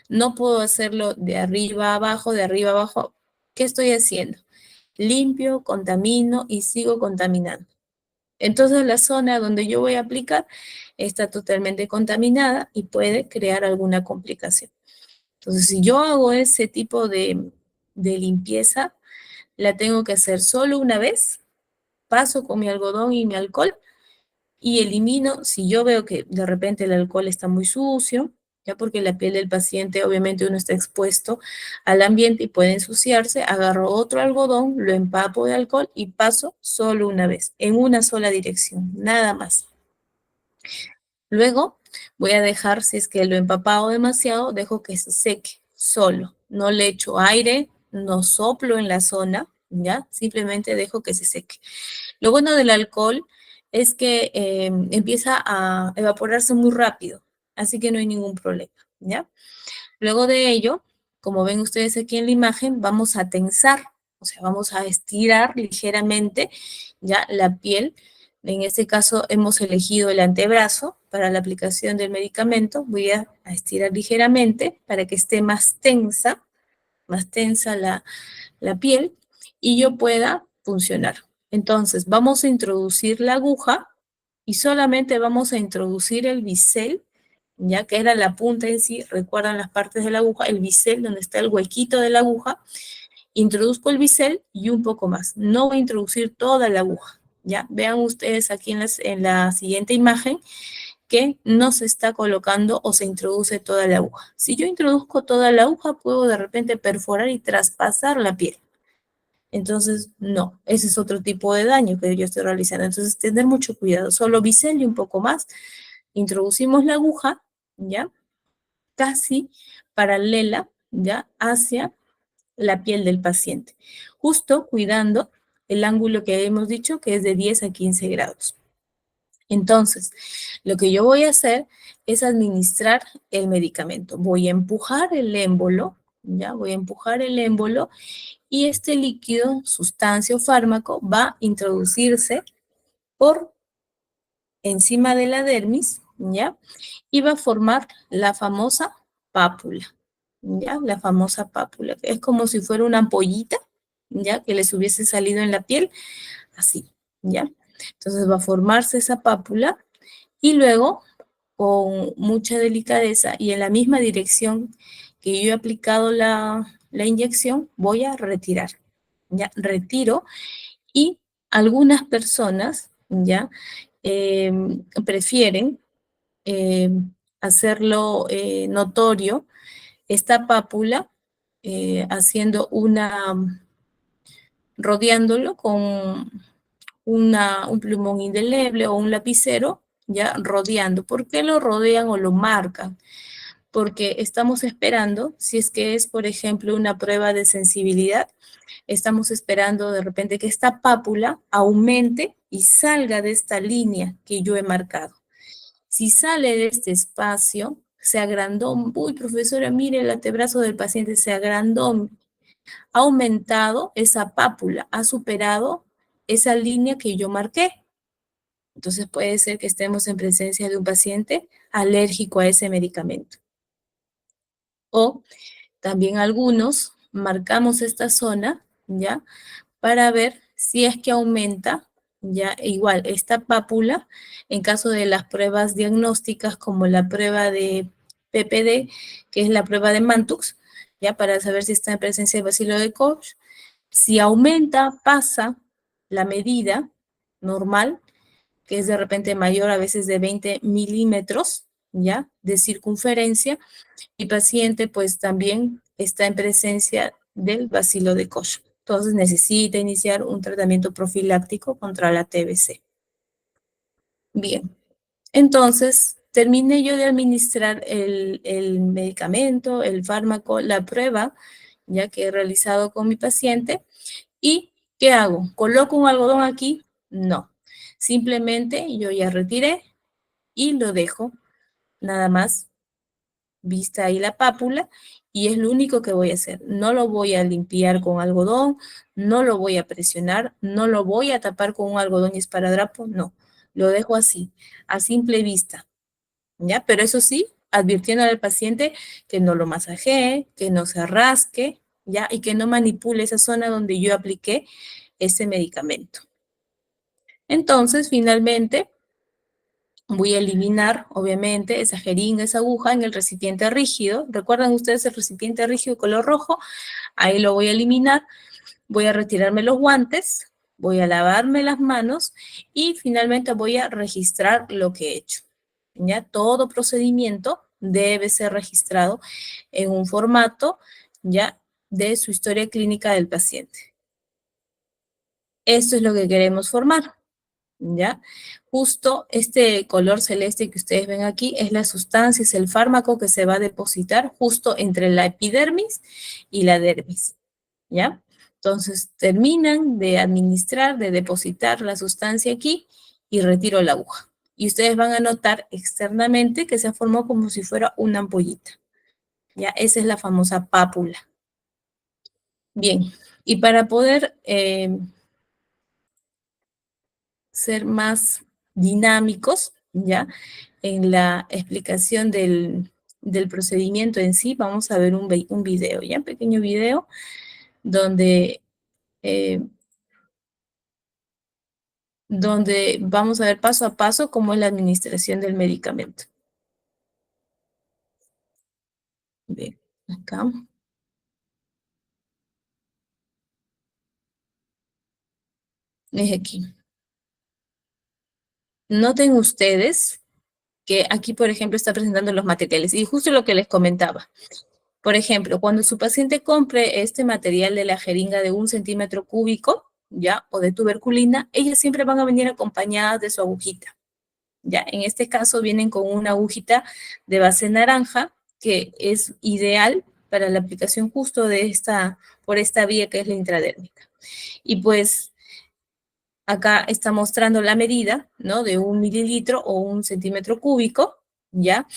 No puedo hacerlo de arriba a abajo, de arriba a abajo. ¿Qué estoy haciendo? Limpio, contamino y sigo contaminando. Entonces la zona donde yo voy a aplicar está totalmente contaminada y puede crear alguna complicación. Entonces, si yo hago ese tipo de limpieza, la tengo que hacer solo una vez, paso con mi algodón y mi alcohol y elimino, si yo veo que de repente el alcohol está muy sucio, ya porque la piel del paciente obviamente uno está expuesto al ambiente y puede ensuciarse, agarro otro algodón, lo empapo de alcohol y paso solo una vez, en una sola dirección, nada más. Luego voy a dejar, si es que lo he empapado demasiado, dejo que se seque solo. No le echo aire, no soplo en la zona, ¿ya? Simplemente dejo que se seque. Lo bueno del alcohol es que empieza a evaporarse muy rápido, así que no hay ningún problema, ¿ya? Luego de ello, como ven ustedes aquí en la imagen, vamos a tensar. O sea, vamos a estirar ligeramente ya la piel. En este caso hemos elegido el antebrazo para la aplicación del medicamento. Voy a estirar ligeramente para que esté más tensa la piel y yo pueda funcionar. Entonces, vamos a introducir la aguja y solamente vamos a introducir el bisel, ya que era la punta en sí, recuerdan las partes de la aguja, el bisel donde está el huequito de la aguja, introduzco el bisel y un poco más. No voy a introducir toda la aguja, ¿ya? Vean ustedes aquí en la siguiente imagen que no se está colocando o se introduce toda la aguja. Si yo introduzco toda la aguja, puedo de repente perforar y traspasar la piel. Entonces, no, ese es otro tipo de daño que yo estoy realizando. Entonces, tener mucho cuidado. Solo bisel y un poco más. Introducimos la aguja, ¿ya? Casi paralela, ¿ya? Hacia la piel del paciente. Justo cuidando el ángulo que hemos dicho que es de 10 a 15 grados. Entonces, lo que yo voy a hacer es administrar el medicamento. Voy a empujar el émbolo, ¿ya? Voy a empujar el émbolo y este líquido, sustancia o fármaco, va a introducirse por encima de la dermis, ¿ya? Y va a formar la famosa pápula, ¿ya? La famosa pápula, que es como si fuera una ampollita, ¿ya? Que les hubiese salido en la piel, así, ¿ya? Entonces va a formarse esa pápula y luego, con mucha delicadeza y en la misma dirección que yo he aplicado la inyección, voy a retirar, ¿ya? Retiro y algunas personas, ¿ya? Eh, prefieren eh, hacerlo notorio, esta pápula, haciendo rodeándolo con un plumón indeleble o un lapicero, ya rodeando. ¿Por qué lo rodean o lo marcan? Porque estamos esperando, si es que es, por ejemplo, una prueba de sensibilidad, estamos esperando de repente que esta pápula aumente y salga de esta línea que yo he marcado. Si sale de este espacio, se agrandó, uy, profesora, mire el antebrazo del paciente, se agrandó, ha aumentado esa pápula, ha superado esa línea que yo marqué. Entonces puede ser que estemos en presencia de un paciente alérgico a ese medicamento. O también algunos marcamos esta zona, ¿ya? Para ver si es que aumenta, ya igual, esta pápula, en caso de las pruebas diagnósticas como la prueba de PPD, que es la prueba de Mantux, ya para saber si está en presencia de bacilo de Koch, si aumenta, pasa la medida normal, que es de repente mayor a veces de 20 milímetros, ya, de circunferencia, mi paciente pues también está en presencia del bacilo de Koch. Entonces necesita iniciar un tratamiento profiláctico contra la TBC. Bien, entonces terminé yo de administrar el medicamento, el fármaco, la prueba, ya que he realizado con mi paciente. ¿Y qué hago? ¿Coloco un algodón aquí? No. Simplemente yo ya retiré y lo dejo nada más vista ahí la pápula y es lo único que voy a hacer. No lo voy a limpiar con algodón, no lo voy a presionar, no lo voy a tapar con un algodón y esparadrapo, no. Lo dejo así, a simple vista, ¿ya? Pero eso sí, advirtiendo al paciente que no lo masajee, que no se rasque, ¿ya? Y que no manipule esa zona donde yo apliqué ese medicamento. Entonces, finalmente, voy a eliminar, obviamente, esa jeringa, esa aguja en el recipiente rígido. ¿Recuerdan ustedes el recipiente rígido color rojo? Ahí lo voy a eliminar. Voy a retirarme los guantes, voy a lavarme las manos y finalmente voy a registrar lo que he hecho. Ya todo procedimiento debe ser registrado en un formato ya de su historia clínica del paciente. Esto es lo que queremos formar. ¿Ya? Justo este color celeste que ustedes ven aquí es la sustancia, es el fármaco que se va a depositar justo entre la epidermis y la dermis, ¿ya? Entonces terminan de administrar, de depositar la sustancia aquí y retiro la aguja. Y ustedes van a notar externamente que se formó como si fuera una ampollita, ¿ya? Esa es la famosa pápula. Bien, Y para poder ser más dinámicos, ¿ya? En la explicación del procedimiento en sí, vamos a ver un video, ¿ya? Un pequeño video donde, eh, donde vamos a ver paso a paso cómo es la administración del medicamento. Bien, acá. Es aquí. Noten ustedes que aquí, por ejemplo, está presentando los materiales y justo lo que les comentaba. Por ejemplo, cuando su paciente compre este material de la jeringa de 1 centímetro cúbico, ¿ya? O de tuberculina, ellas siempre van a venir acompañadas de su agujita, ¿ya? En este caso vienen con una agujita de base naranja, que es ideal para la aplicación justo de por esta vía que es la intradérmica. Y pues acá está mostrando la medida, ¿no? De 1 mililitro o 1 centímetro cúbico, ¿ya?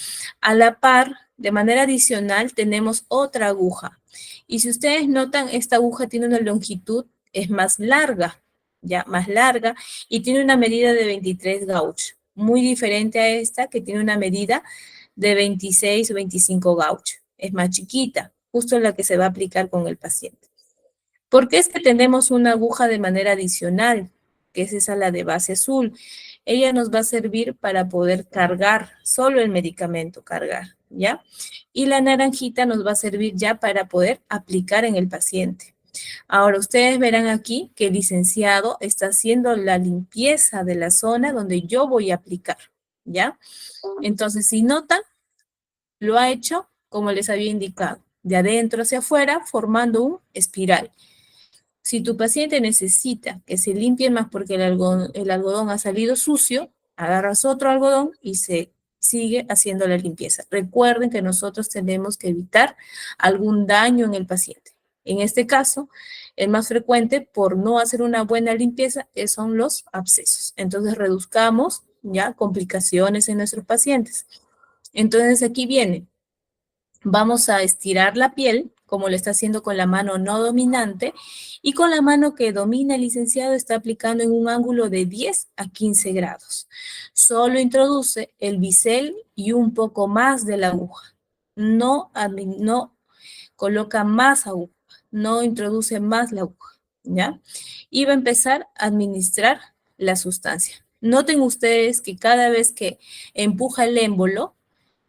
A la par, de manera adicional, tenemos otra aguja. Y si ustedes notan, esta aguja tiene una longitud, es más larga, ¿ya? Más larga, y tiene una medida de 23 gauch, muy diferente a esta que tiene una medida de 26 o 25 gauch. Es más chiquita, justo la que se va a aplicar con el paciente. ¿Por qué es que tenemos una aguja de manera adicional? Que es esa la de base azul. Ella nos va a servir para poder cargar solo el medicamento, cargar, ¿ya? Y la naranjita nos va a servir ya para poder aplicar en el paciente. Ahora, ustedes verán aquí que el licenciado está haciendo la limpieza de la zona donde yo voy a aplicar, ¿ya? Entonces, si notan, lo ha hecho como les había indicado, de adentro hacia afuera, formando un espiral. Si tu paciente necesita que se limpie más porque el algodón ha salido sucio, agarras otro algodón y se sigue haciendo la limpieza. Recuerden que nosotros tenemos que evitar algún daño en el paciente. En este caso, el más frecuente por no hacer una buena limpieza son los abscesos. Entonces, reduzcamos ya complicaciones en nuestros pacientes. Entonces, aquí viene. Vamos a estirar la piel, como lo está haciendo con la mano no dominante, y con la mano que domina el licenciado está aplicando en un ángulo de 10 a 15 grados. Solo introduce el bisel y un poco más de la aguja. No coloca más aguja, no introduce más la aguja, ¿ya? Y va a empezar a administrar la sustancia. Noten ustedes que cada vez que empuja el émbolo,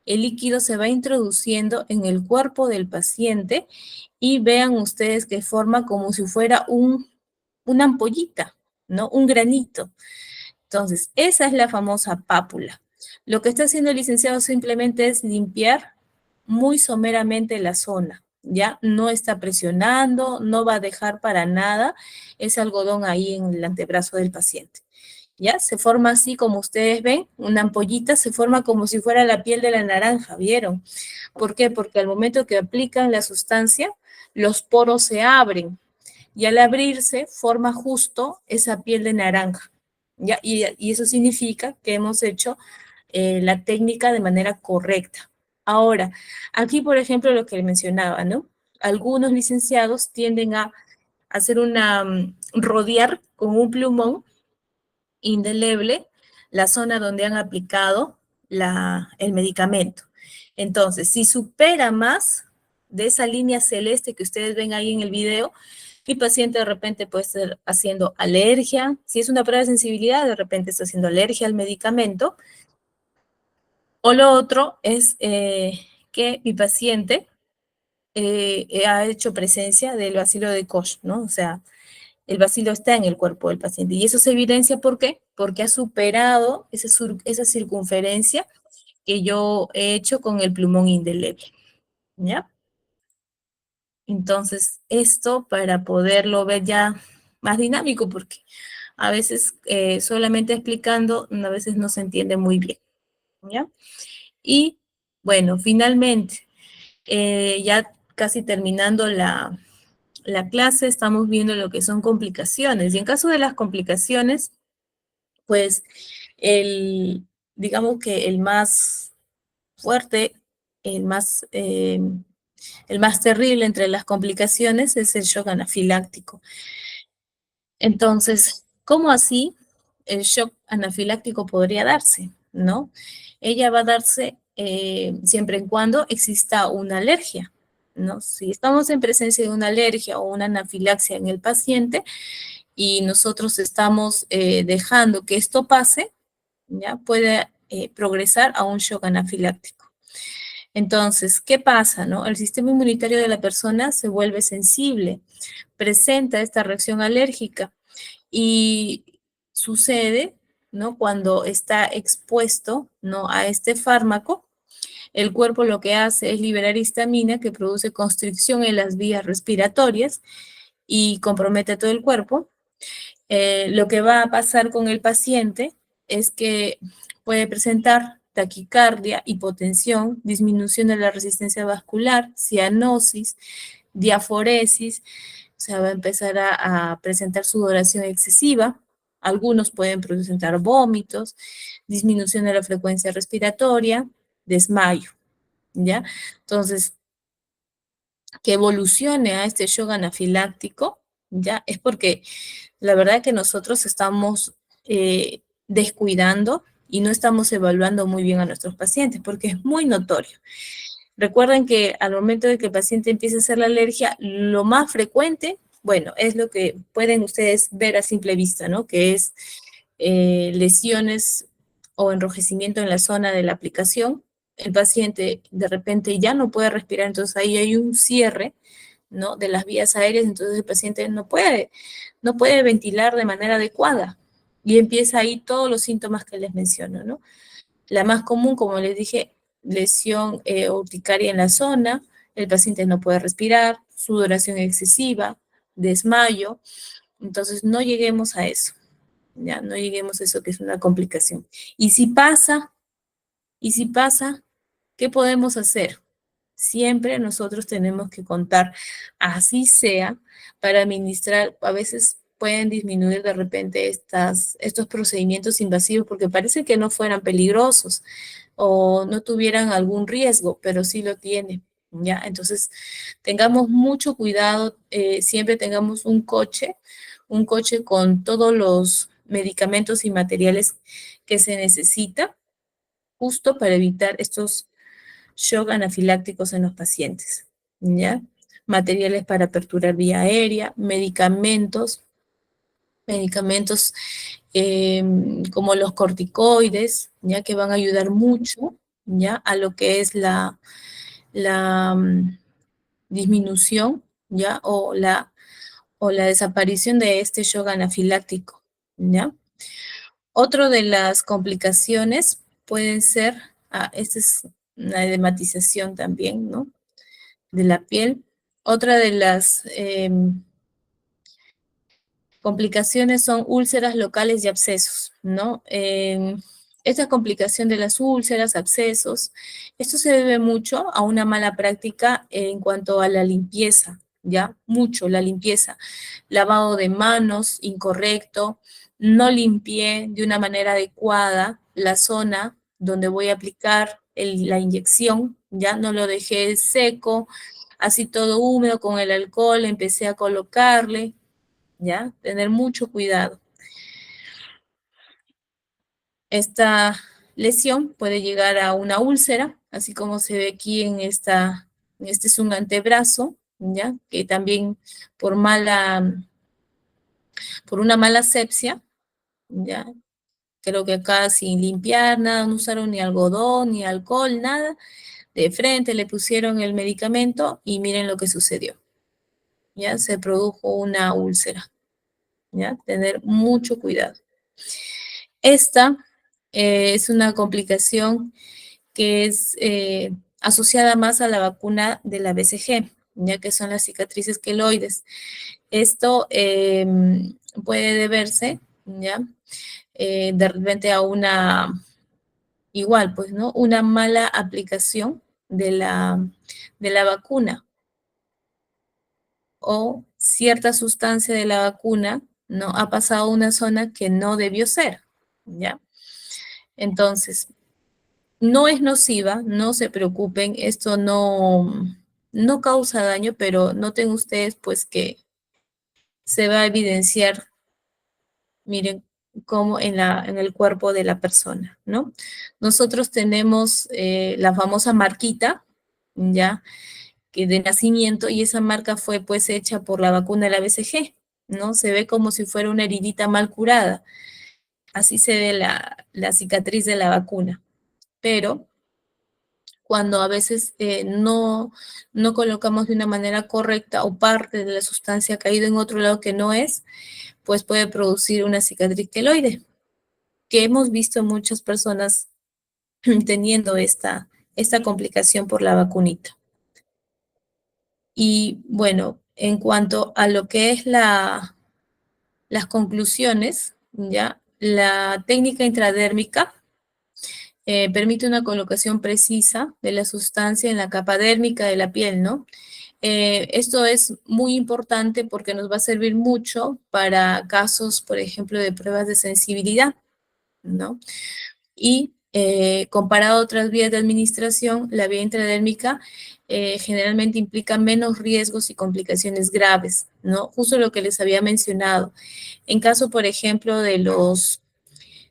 el líquido se va introduciendo en el cuerpo del paciente y vean ustedes que forma como si fuera una ampollita, ¿no? Un granito. Entonces, esa es la famosa pápula. Lo que está haciendo el licenciado simplemente es limpiar muy someramente la zona, ¿ya? No está presionando, no va a dejar para nada ese algodón ahí en el antebrazo del paciente. ¿Ya? Se forma así como ustedes ven, una ampollita se forma como si fuera la piel de la naranja, ¿vieron? ¿Por qué? Porque al momento que aplican la sustancia, los poros se abren y al abrirse forma justo esa piel de naranja, ¿ya? Y eso significa que hemos hecho la técnica de manera correcta. Ahora, aquí, por ejemplo, lo que mencionaba, ¿no? Algunos licenciados tienden a hacer rodear con un plumón indeleble la zona donde han aplicado el medicamento. Entonces, si supera más de esa línea celeste que ustedes ven ahí en el video, mi paciente de repente puede estar haciendo alergia. Si es una prueba de sensibilidad, de repente está haciendo alergia al medicamento. O lo otro es que mi paciente ha hecho presencia del bacilo de Koch, ¿no? O sea, el bacilo está en el cuerpo del paciente. Y eso se evidencia, ¿por qué? Porque ha superado esa circunferencia que yo he hecho con el plumón indeleble, ¿ya? Entonces, esto para poderlo ver ya más dinámico, porque a veces solamente explicando, a veces no se entiende muy bien, ¿ya? Y bueno, finalmente, ya casi terminando la clase, estamos viendo lo que son complicaciones. Y en caso de las complicaciones, pues digamos que el más fuerte, el más El más terrible entre las complicaciones es el shock anafiláctico. Entonces, ¿cómo así el shock anafiláctico podría darse? ¿No? Ella va a darse siempre y cuando exista una alergia, ¿no? Si estamos en presencia de una alergia o una anafilaxia en el paciente y nosotros estamos dejando que esto pase, ¿ya? Puede progresar a un shock anafiláctico. Entonces, ¿qué pasa, no? El sistema inmunitario de la persona se vuelve sensible, presenta esta reacción alérgica y sucede, ¿no? Cuando está expuesto, ¿no? A este fármaco, el cuerpo lo que hace es liberar histamina que produce constricción en las vías respiratorias y compromete a todo el cuerpo. Lo que va a pasar con el paciente es que puede presentar taquicardia, hipotensión, disminución de la resistencia vascular, cianosis, diaforesis, o sea, va a empezar a presentar sudoración excesiva. Algunos pueden presentar vómitos, disminución de la frecuencia respiratoria, desmayo, ¿ya? Entonces, que evolucione a este shock anafiláctico, ¿ya? Es porque la verdad que nosotros estamos descuidando y no estamos evaluando muy bien a nuestros pacientes, porque es muy notorio. Recuerden que al momento de que el paciente empiece a hacer la alergia, lo más frecuente, bueno, es lo que pueden ustedes ver a simple vista, ¿no? Que es lesiones o enrojecimiento en la zona de la aplicación. El paciente de repente ya no puede respirar, entonces ahí hay un cierre, ¿no? De las vías aéreas, entonces el paciente no puede ventilar de manera adecuada. Y empieza ahí todos los síntomas que les menciono, ¿no? La más común, como les dije, lesión urticaria en la zona, el paciente no puede respirar, sudoración excesiva, desmayo, entonces no lleguemos a eso, ya, no lleguemos a eso que es una complicación. Y si pasa, y si pasa, ¿qué podemos hacer? Siempre nosotros tenemos que contar, así sea, para administrar, a veces pueden disminuir de repente estos procedimientos invasivos porque parece que no fueran peligrosos o no tuvieran algún riesgo, pero sí lo tienen, ¿ya? Entonces, tengamos mucho cuidado, siempre tengamos un coche con todos los medicamentos y materiales que se necesita justo para evitar estos shock anafilácticos en los pacientes, ¿ya? Materiales para aperturar vía aérea, medicamentos como los corticoides, ya que van a ayudar mucho, ya, a lo que es la disminución, ya, o la desaparición de este shock anafiláctico, ya. Otro de las complicaciones pueden ser, esta es una edematización también, ¿no? De la piel. Otra de las complicaciones son úlceras locales y abscesos, ¿no? Esta complicación de las úlceras, abscesos, esto se debe mucho a una mala práctica en cuanto a la limpieza, ¿ya? Mucho la limpieza. Lavado de manos incorrecto, no limpié de una manera adecuada la zona donde voy a aplicar la inyección, ya no lo dejé seco, así todo húmedo con el alcohol, empecé a colocarle, ¿ya? Tener mucho cuidado. Esta lesión puede llegar a una úlcera, así como se ve aquí este es un antebrazo, ¿ya? Que también por por una mala sepsia, ¿ya? Creo que acá sin limpiar, nada, no usaron ni algodón, ni alcohol, nada. De frente le pusieron el medicamento y miren lo que sucedió, ¿ya? Se produjo una úlcera, ¿ya? Tener mucho cuidado. Esta es una complicación que es asociada más a la vacuna de la BCG, ya que son las cicatrices queloides. Esto puede deberse, ¿ya? De repente a igual, pues, ¿no? Una mala aplicación de la vacuna o cierta sustancia de la vacuna, ¿no? Ha pasado a una zona que no debió ser, ¿ya? Entonces, no es nociva, no se preocupen, esto no causa daño, pero noten ustedes pues que se va a evidenciar, miren, como en el cuerpo de la persona, ¿no? Nosotros tenemos la famosa marquita, ¿ya? Que de nacimiento, y esa marca fue pues hecha por la vacuna de la BCG, ¿no? Se ve como si fuera una heridita mal curada, así se ve la cicatriz de la vacuna, pero cuando a veces no colocamos de una manera correcta o parte de la sustancia ha caído en otro lado que no es, pues puede producir una cicatriz queloide, que hemos visto muchas personas teniendo esta complicación por la vacunita. Y bueno, en cuanto a lo que es las conclusiones, ¿ya? La técnica intradérmica permite una colocación precisa de la sustancia en la capa dérmica de la piel, ¿no? Esto es muy importante porque nos va a servir mucho para casos, por ejemplo, de pruebas de sensibilidad, ¿no? Y comparado a otras vías de administración, la vía intradérmica generalmente implica menos riesgos y complicaciones graves, ¿no? Justo lo que les había mencionado. En caso, por ejemplo,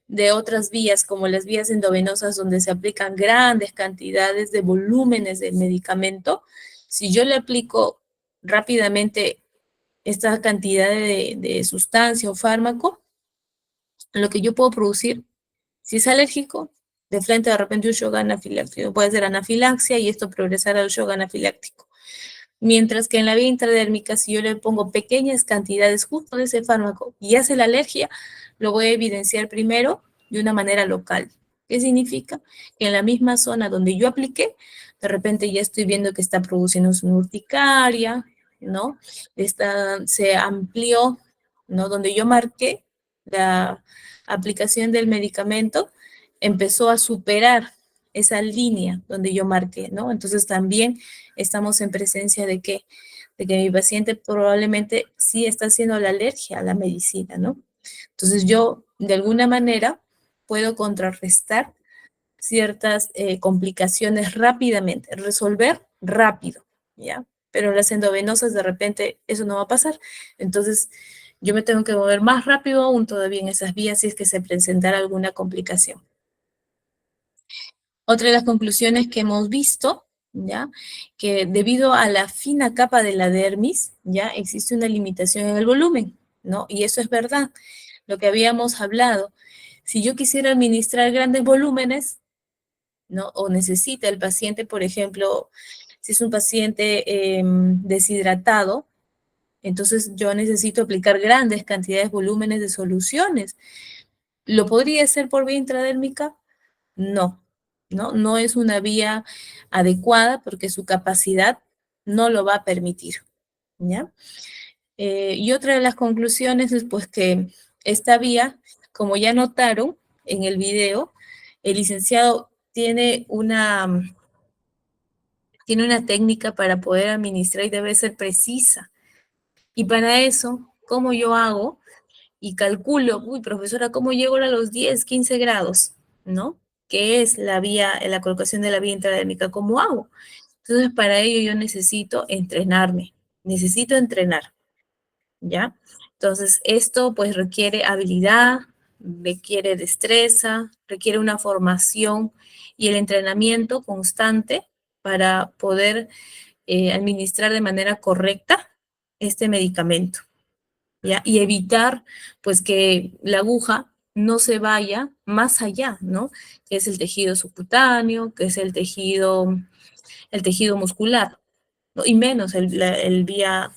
de otras vías, como las vías endovenosas, donde se aplican grandes cantidades de volúmenes del medicamento, si yo le aplico rápidamente esta cantidad de sustancia o fármaco, lo que yo puedo producir, si es alérgico, de frente de repente un shock anafiláctico, puede ser anafilaxia y esto progresará al shock anafiláctico. Mientras que en la vía intradérmica, si yo le pongo pequeñas cantidades justo de ese fármaco y hace la alergia, lo voy a evidenciar primero de una manera local. ¿Qué significa? Que en la misma zona donde yo apliqué, de repente ya estoy viendo que está produciendo una urticaria, ¿no? Se amplió, ¿no? Donde yo marqué la aplicación del medicamento, empezó a superar esa línea donde yo marqué, ¿no? Entonces también estamos en presencia de que mi paciente probablemente sí está haciendo la alergia a la medicina, ¿no? Entonces yo, de alguna manera, puedo contrarrestar ciertas complicaciones rápidamente, resolver rápido, ¿ya? Pero en las endovenosas de repente eso no va a pasar. Entonces yo me tengo que mover más rápido aún todavía en esas vías si es que se presentara alguna complicación. Otra de las conclusiones que hemos visto, ¿ya? Que debido a la fina capa de la dermis, ¿ya? Existe una limitación en el volumen, ¿no? Y eso es verdad, lo que habíamos hablado. Si yo quisiera administrar grandes volúmenes, ¿no? O necesita el paciente, por ejemplo, si es un paciente deshidratado, entonces yo necesito aplicar grandes cantidades, volúmenes de soluciones. ¿Lo podría hacer por vía intradérmica? No, no es una vía adecuada porque su capacidad no lo va a permitir, ¿ya? Y otra de las conclusiones es pues que esta vía, como ya notaron en el video, el licenciado tiene una técnica para poder administrar y debe ser precisa. Y para eso, ¿cómo yo hago? Y calculo, uy, profesora, ¿cómo llego a los 10, 15 grados? ¿No? ¿Qué es la colocación de la vía intradérmica? ¿Cómo hago? Entonces, para ello yo necesito entrenarme, necesito entrenar, ¿ya? Entonces, esto pues requiere habilidad, requiere destreza, requiere una formación y el entrenamiento constante para poder administrar de manera correcta este medicamento. ¿Ya? Y evitar, pues, que la aguja no se vaya más allá, ¿no? Que es el tejido subcutáneo, que es el tejido muscular, ¿no? Y menos el vía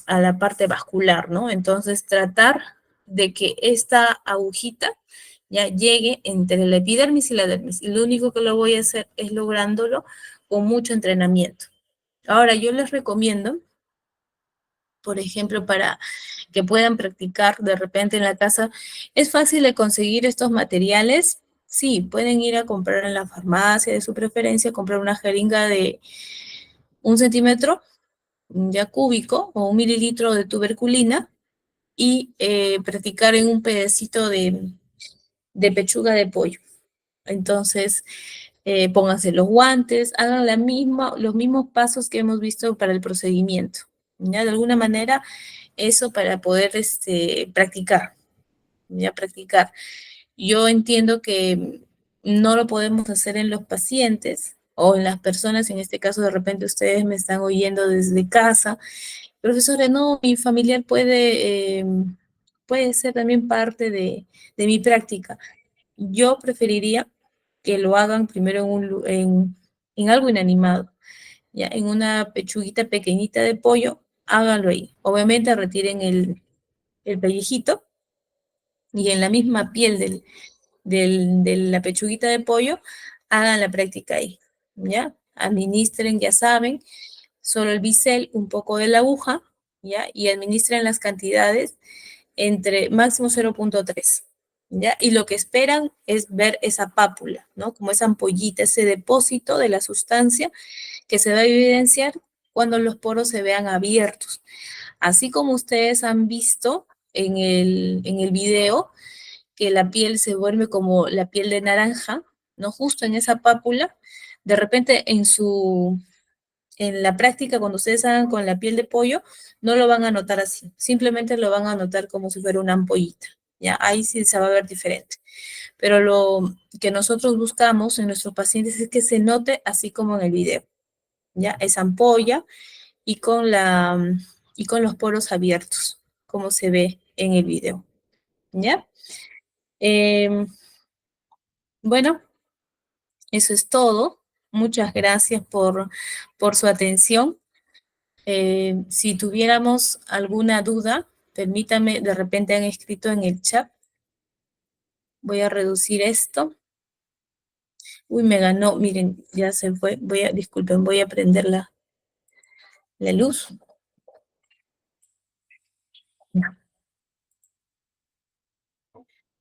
a la parte vascular, ¿no? Entonces, tratar de que esta agujita ya llegue entre la epidermis y la dermis. Y lo único que lo voy a hacer es lográndolo con mucho entrenamiento. Ahora, yo les recomiendo, por ejemplo, para que puedan practicar de repente en la casa. ¿Es fácil de conseguir estos materiales? Sí, pueden ir a comprar en la farmacia de su preferencia, comprar una jeringa de 1 centímetro ya cúbico o 1 mililitro de tuberculina y practicar en un pedacito de pechuga de pollo. Entonces, Pónganse los guantes, hagan los mismos pasos que hemos visto para el procedimiento. ¿Ya? De alguna manera, eso para poder practicar, ya practicar. Yo entiendo que no lo podemos hacer en los pacientes o en las personas, en este caso de repente ustedes me están oyendo desde casa. Profesora, no, mi familiar puede ser también parte de mi práctica. Yo preferiría que lo hagan primero en algo inanimado, ya, en una pechuguita pequeñita de pollo, háganlo ahí. Obviamente retiren el pellejito y en la misma piel de la pechuguita de pollo, hagan la práctica ahí, ¿ya? Administren, ya saben, solo el bisel, un poco de la aguja, ¿ya? Y administren las cantidades entre máximo 0,3, ¿ya? Y lo que esperan es ver esa pápula, ¿no? Como esa ampollita, ese depósito de la sustancia que se va a evidenciar cuando los poros se vean abiertos. Así como ustedes han visto en el video, que la piel se vuelve como la piel de naranja, ¿no? Justo en esa pápula, de repente en la práctica, cuando ustedes hagan con la piel de pollo, no lo van a notar así, simplemente lo van a notar como si fuera una ampollita, ¿ya? Ahí sí se va a ver diferente. Pero lo que nosotros buscamos en nuestros pacientes es que se note así como en el video, ¿ya? Esa ampolla y y con los poros abiertos, como se ve en el video, ¿ya? Eh, bueno, eso es todo. Muchas gracias por su atención. Si tuviéramos alguna duda, permítame, de repente han escrito en el chat. Voy a reducir esto. Uy, me ganó, miren, ya se fue. Disculpen, voy a prender la luz. Ya.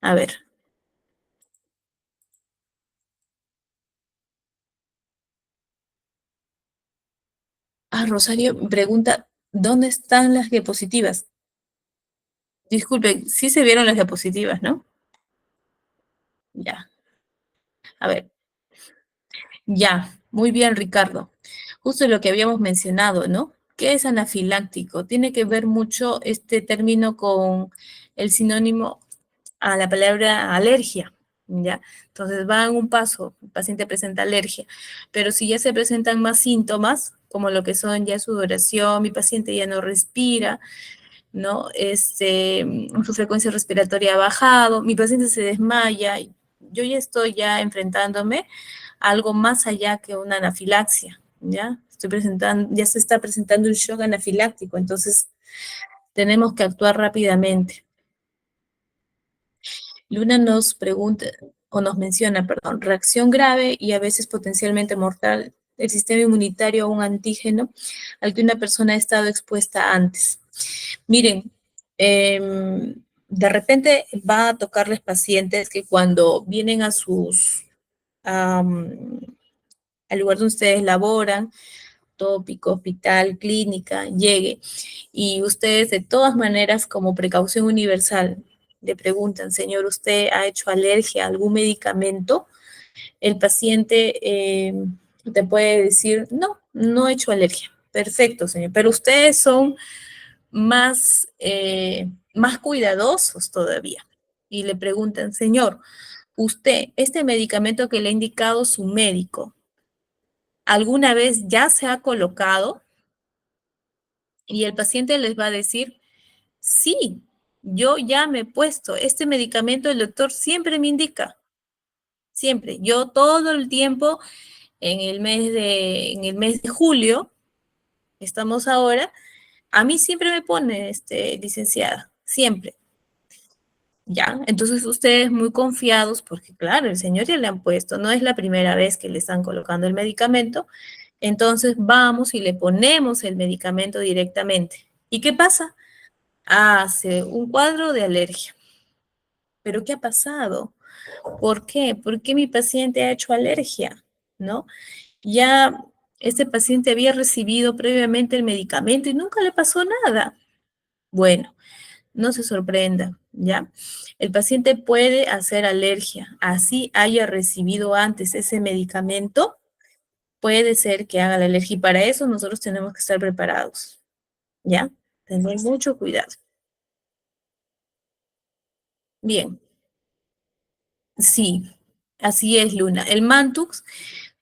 A ver. Rosario pregunta, ¿dónde están las diapositivas? Disculpen, sí se vieron las diapositivas, ¿no? Ya. A ver, ya, muy bien, Ricardo. Justo lo que habíamos mencionado, ¿no? ¿Qué es anafiláctico? Tiene que ver mucho este término con el sinónimo a la palabra alergia, ¿ya? Entonces va en un paso, el paciente presenta alergia, pero si ya se presentan más síntomas, como lo que son ya sudoración, mi paciente ya no respira, ¿no? Su frecuencia respiratoria ha bajado, mi paciente se desmaya, yo ya estoy ya enfrentándome a algo más allá que una anafilaxia, ¿ya? Ya se está presentando un shock anafiláctico, entonces tenemos que actuar rápidamente. Luna nos pregunta, o nos menciona, perdón, reacción grave y a veces potencialmente mortal del sistema inmunitario a un antígeno al que una persona ha estado expuesta antes. Miren, de repente va a tocarles pacientes que cuando vienen al lugar donde ustedes laboran, tópico, hospital, clínica, llegue, y ustedes de todas maneras, como precaución universal, le preguntan, señor, ¿usted ha hecho alergia a algún medicamento? El paciente te puede decir, no, no he hecho alergia. Perfecto, señor, pero ustedes son más cuidadosos todavía. Y le preguntan, señor, usted, este medicamento que le ha indicado su médico, ¿alguna vez ya se ha colocado? Y el paciente les va a decir, sí, yo ya me he puesto, este medicamento el doctor siempre me indica, siempre. Yo todo el tiempo, en el mes de julio, estamos ahora, a mí siempre me pone, licenciada, siempre. Ya, entonces ustedes muy confiados, porque claro, el señor ya le han puesto, no es la primera vez que le están colocando el medicamento, entonces vamos y le ponemos el medicamento directamente. ¿Y qué pasa? Hace un cuadro de alergia. ¿Pero qué ha pasado? ¿Por qué? ¿Por qué mi paciente ha hecho alergia? ¿No? Ya este paciente había recibido previamente el medicamento y nunca le pasó nada. Bueno, no se sorprenda. ¿ya? El paciente puede hacer alergia, así haya recibido antes ese medicamento, puede ser que haga la alergia y para eso nosotros tenemos que estar preparados, ¿ya? Tener mucho cuidado. Bien, sí, así es, Luna. El Mantux,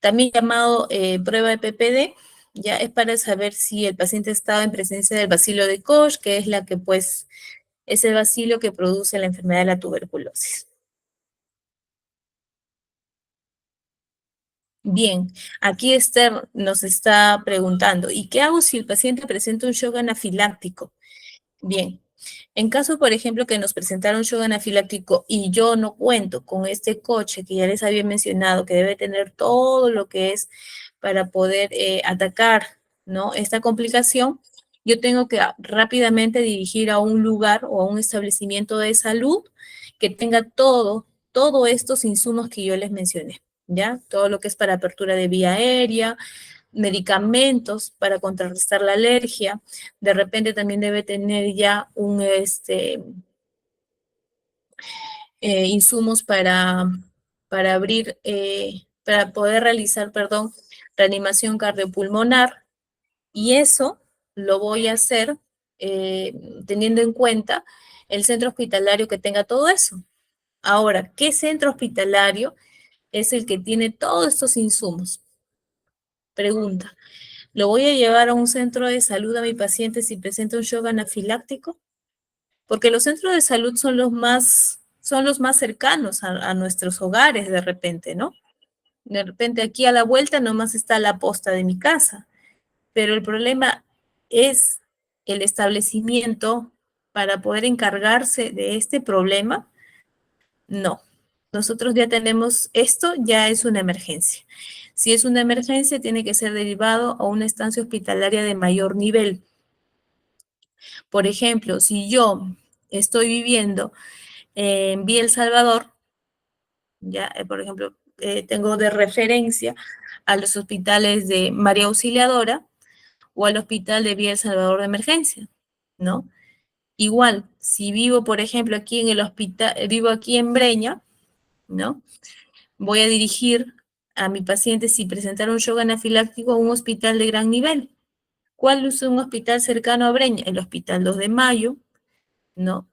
también llamado prueba de PPD, ya es para saber si el paciente estaba en presencia del bacilo de Koch, que es la que pues es el bacilo que produce la enfermedad de la tuberculosis. Bien, aquí Esther nos está preguntando, ¿y qué hago si el paciente presenta un shock anafiláctico? Bien, en caso, por ejemplo, que nos presentara un shock anafiláctico y yo no cuento con este coche que ya les había mencionado, que debe tener todo lo que es para poder atacar, ¿no? Esta complicación, yo tengo que rápidamente dirigir a un lugar o a un establecimiento de salud que tenga todos estos insumos que yo les mencioné, ¿ya? Todo lo que es para apertura de vía aérea, medicamentos para contrarrestar la alergia. De repente también debe tener ya insumos para abrir, para poder realizar, perdón, reanimación cardiopulmonar. Y eso lo voy a hacer eh, teniendo en cuenta el centro hospitalario que tenga todo eso. Ahora, ¿qué centro hospitalario es el que tiene todos estos insumos? Pregunta. ¿Lo voy a llevar a un centro de salud a mi paciente si presenta un shock anafiláctico? Porque los centros de salud son los más cercanos a nuestros hogares de repente, ¿no? De repente aquí a la vuelta nomás está la posta de mi casa, pero el problema es el establecimiento para poder encargarse de este problema. No, nosotros ya tenemos esto, ya es una emergencia. Si es una emergencia, tiene que ser derivado a una estancia hospitalaria de mayor nivel. Por ejemplo, si yo estoy viviendo en Vía El Salvador, ya, por ejemplo, tengo de referencia a los hospitales de María Auxiliadora o al hospital de Vía El Salvador de emergencia, ¿no? Igual, si vivo, por ejemplo, aquí en el hospital, vivo aquí en Breña, ¿no? Voy a dirigir a mi paciente si presentara un shock anafiláctico a un hospital de gran nivel. ¿Cuál es un hospital cercano a Breña? El Hospital 2 de Mayo, ¿no?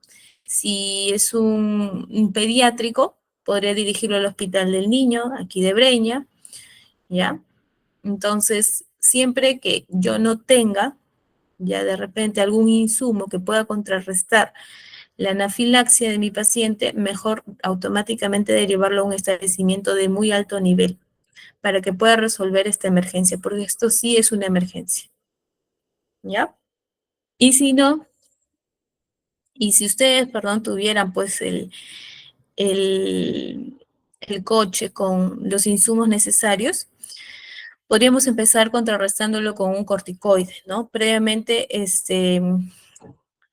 Si es un pediátrico, podría dirigirlo al Hospital del Niño, aquí de Breña, ¿ya? Entonces, siempre que yo no tenga ya de repente algún insumo que pueda contrarrestar la anafilaxia de mi paciente, mejor automáticamente derivarlo a un establecimiento de muy alto nivel para que pueda resolver esta emergencia, porque esto sí es una emergencia, ¿ya? Y si no, y si ustedes, perdón, tuvieran pues el, el coche con los insumos necesarios, podríamos empezar contrarrestándolo con un corticoide, ¿no? Previamente,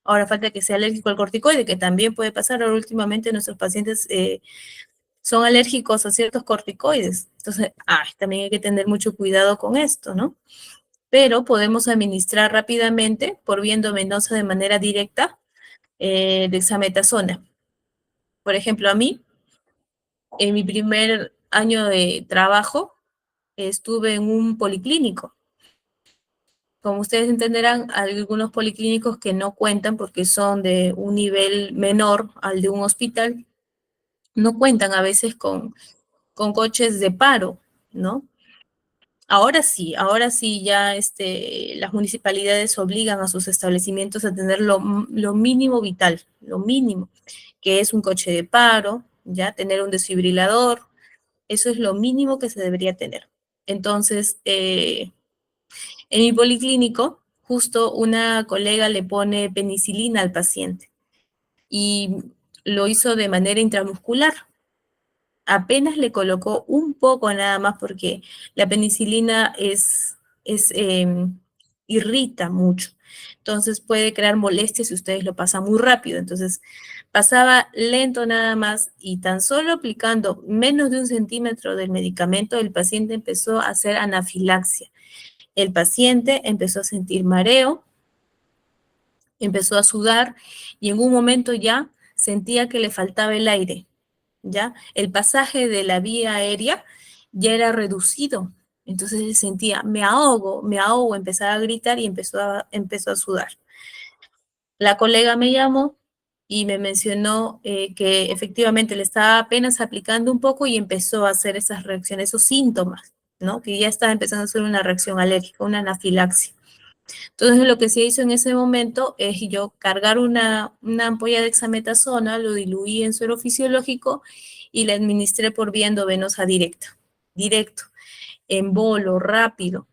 ahora falta que sea alérgico al corticoide, que también puede pasar. Ahora últimamente nuestros pacientes son alérgicos a ciertos corticoides. Entonces, también hay que tener mucho cuidado con esto, ¿no? Pero podemos administrar rápidamente por vía endovenosa de manera directa dexametasona. Por ejemplo, a mí, en mi primer año de trabajo, estuve en un policlínico. Como ustedes entenderán, hay algunos policlínicos que no cuentan porque son de un nivel menor al de un hospital, no cuentan a veces con coches de paro, ¿no? Ahora sí ya las municipalidades obligan a sus establecimientos a tener lo mínimo vital, lo mínimo, que es un coche de paro, ya tener un desfibrilador, eso es lo mínimo que se debería tener. Entonces, en mi policlínico, justo una colega le pone penicilina al paciente y lo hizo de manera intramuscular. Apenas le colocó un poco nada más porque la penicilina irrita mucho. Entonces puede crear molestias si ustedes lo pasan muy rápido. Entonces pasaba lento nada más y tan solo aplicando menos de 1 centímetro del medicamento, el paciente empezó a hacer anafilaxia. El paciente empezó a sentir mareo, empezó a sudar y en un momento ya sentía que le faltaba el aire, ¿ya? El pasaje de la vía aérea ya era reducido. Entonces él sentía, me ahogo, empezaba a gritar y empezó a sudar. La colega me llamó y me mencionó que efectivamente le estaba apenas aplicando un poco y empezó a hacer esas reacciones, esos síntomas, ¿no? Que ya estaba empezando a hacer una reacción alérgica, una anafilaxia. Entonces lo que se hizo en ese momento es yo cargar una ampolla de dexametasona, lo diluí en suero fisiológico y le administré por vía endovenosa directa, directo, en bolo, rápido.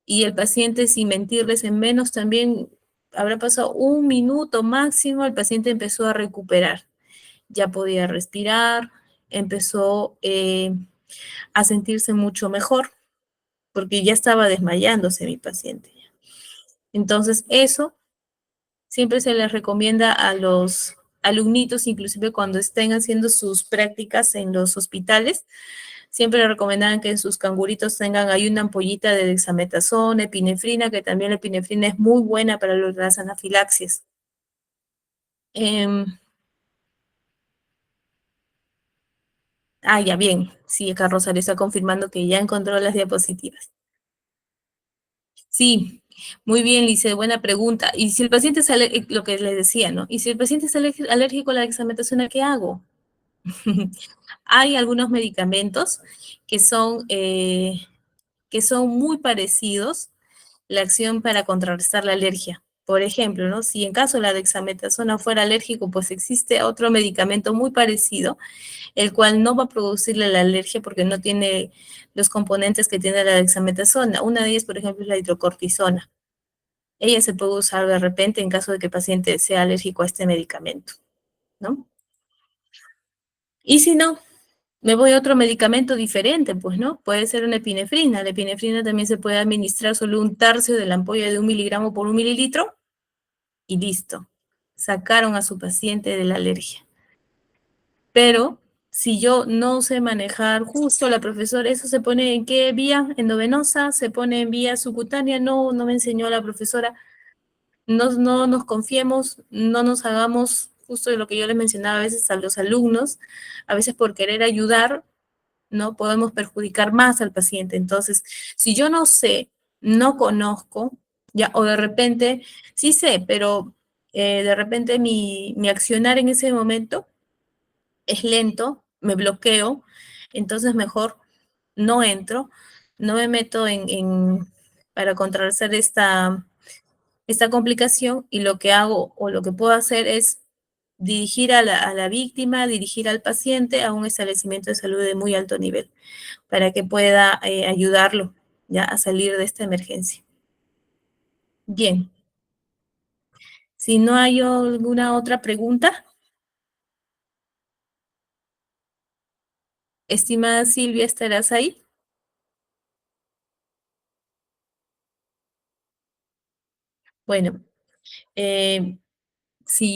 Y el paciente, sin mentirles, en menos también habrá pasado un minuto máximo, el paciente empezó a recuperar. Ya podía respirar, empezó a sentirse mucho mejor, porque ya estaba desmayándose mi paciente. Entonces, eso siempre se les recomienda a los alumnitos, inclusive cuando estén haciendo sus prácticas en los hospitales, siempre le recomendaban que en sus canguritos tengan ahí una ampollita de dexametasona, epinefrina, que también la epinefrina es muy buena para las anafilaxias. Ya bien, sí, acá Rosario está confirmando que ya encontró las diapositivas. Sí, muy bien, Lice, buena pregunta. Y si el paciente es lo que les decía, ¿no? Y si el paciente es alérgico a la dexametasona, ¿qué hago? Hay algunos medicamentos que que son muy parecidos la acción para contrarrestar la alergia. Por ejemplo, ¿no? Si en caso la dexametasona fuera alérgico, pues existe otro medicamento muy parecido, el cual no va a producirle la alergia porque no tiene los componentes que tiene la dexametasona. Una de ellas, por ejemplo, es la hidrocortisona. Ella se puede usar de repente en caso de que el paciente sea alérgico a este medicamento, ¿no? Y si no, me voy a otro medicamento diferente, pues, ¿no? Puede ser una epinefrina. La epinefrina también se puede administrar solo un tercio de la ampolla de 1 miligramo por 1 mililitro y listo. Sacaron a su paciente de la alergia. Pero si yo no sé manejar justo la profesora, ¿eso se pone en qué vía? ¿Endovenosa? ¿Se pone en vía subcutánea? No, no me enseñó la profesora. No nos confiemos, no nos hagamos justo de lo que yo les mencionaba a veces a los alumnos, a veces por querer ayudar, no podemos perjudicar más al paciente. Entonces, si yo no sé, no conozco, ya, o de repente, sí sé, pero de repente mi accionar en ese momento es lento, me bloqueo, entonces mejor no entro, no me meto para contrarrestar esta complicación y lo que hago o lo que puedo hacer es dirigir a la víctima, dirigir al paciente a un establecimiento de salud de muy alto nivel para que pueda ayudarlo ya a salir de esta emergencia. Bien, si no hay alguna otra pregunta, estimada Silvia, ¿estarás ahí? Bueno, eh, si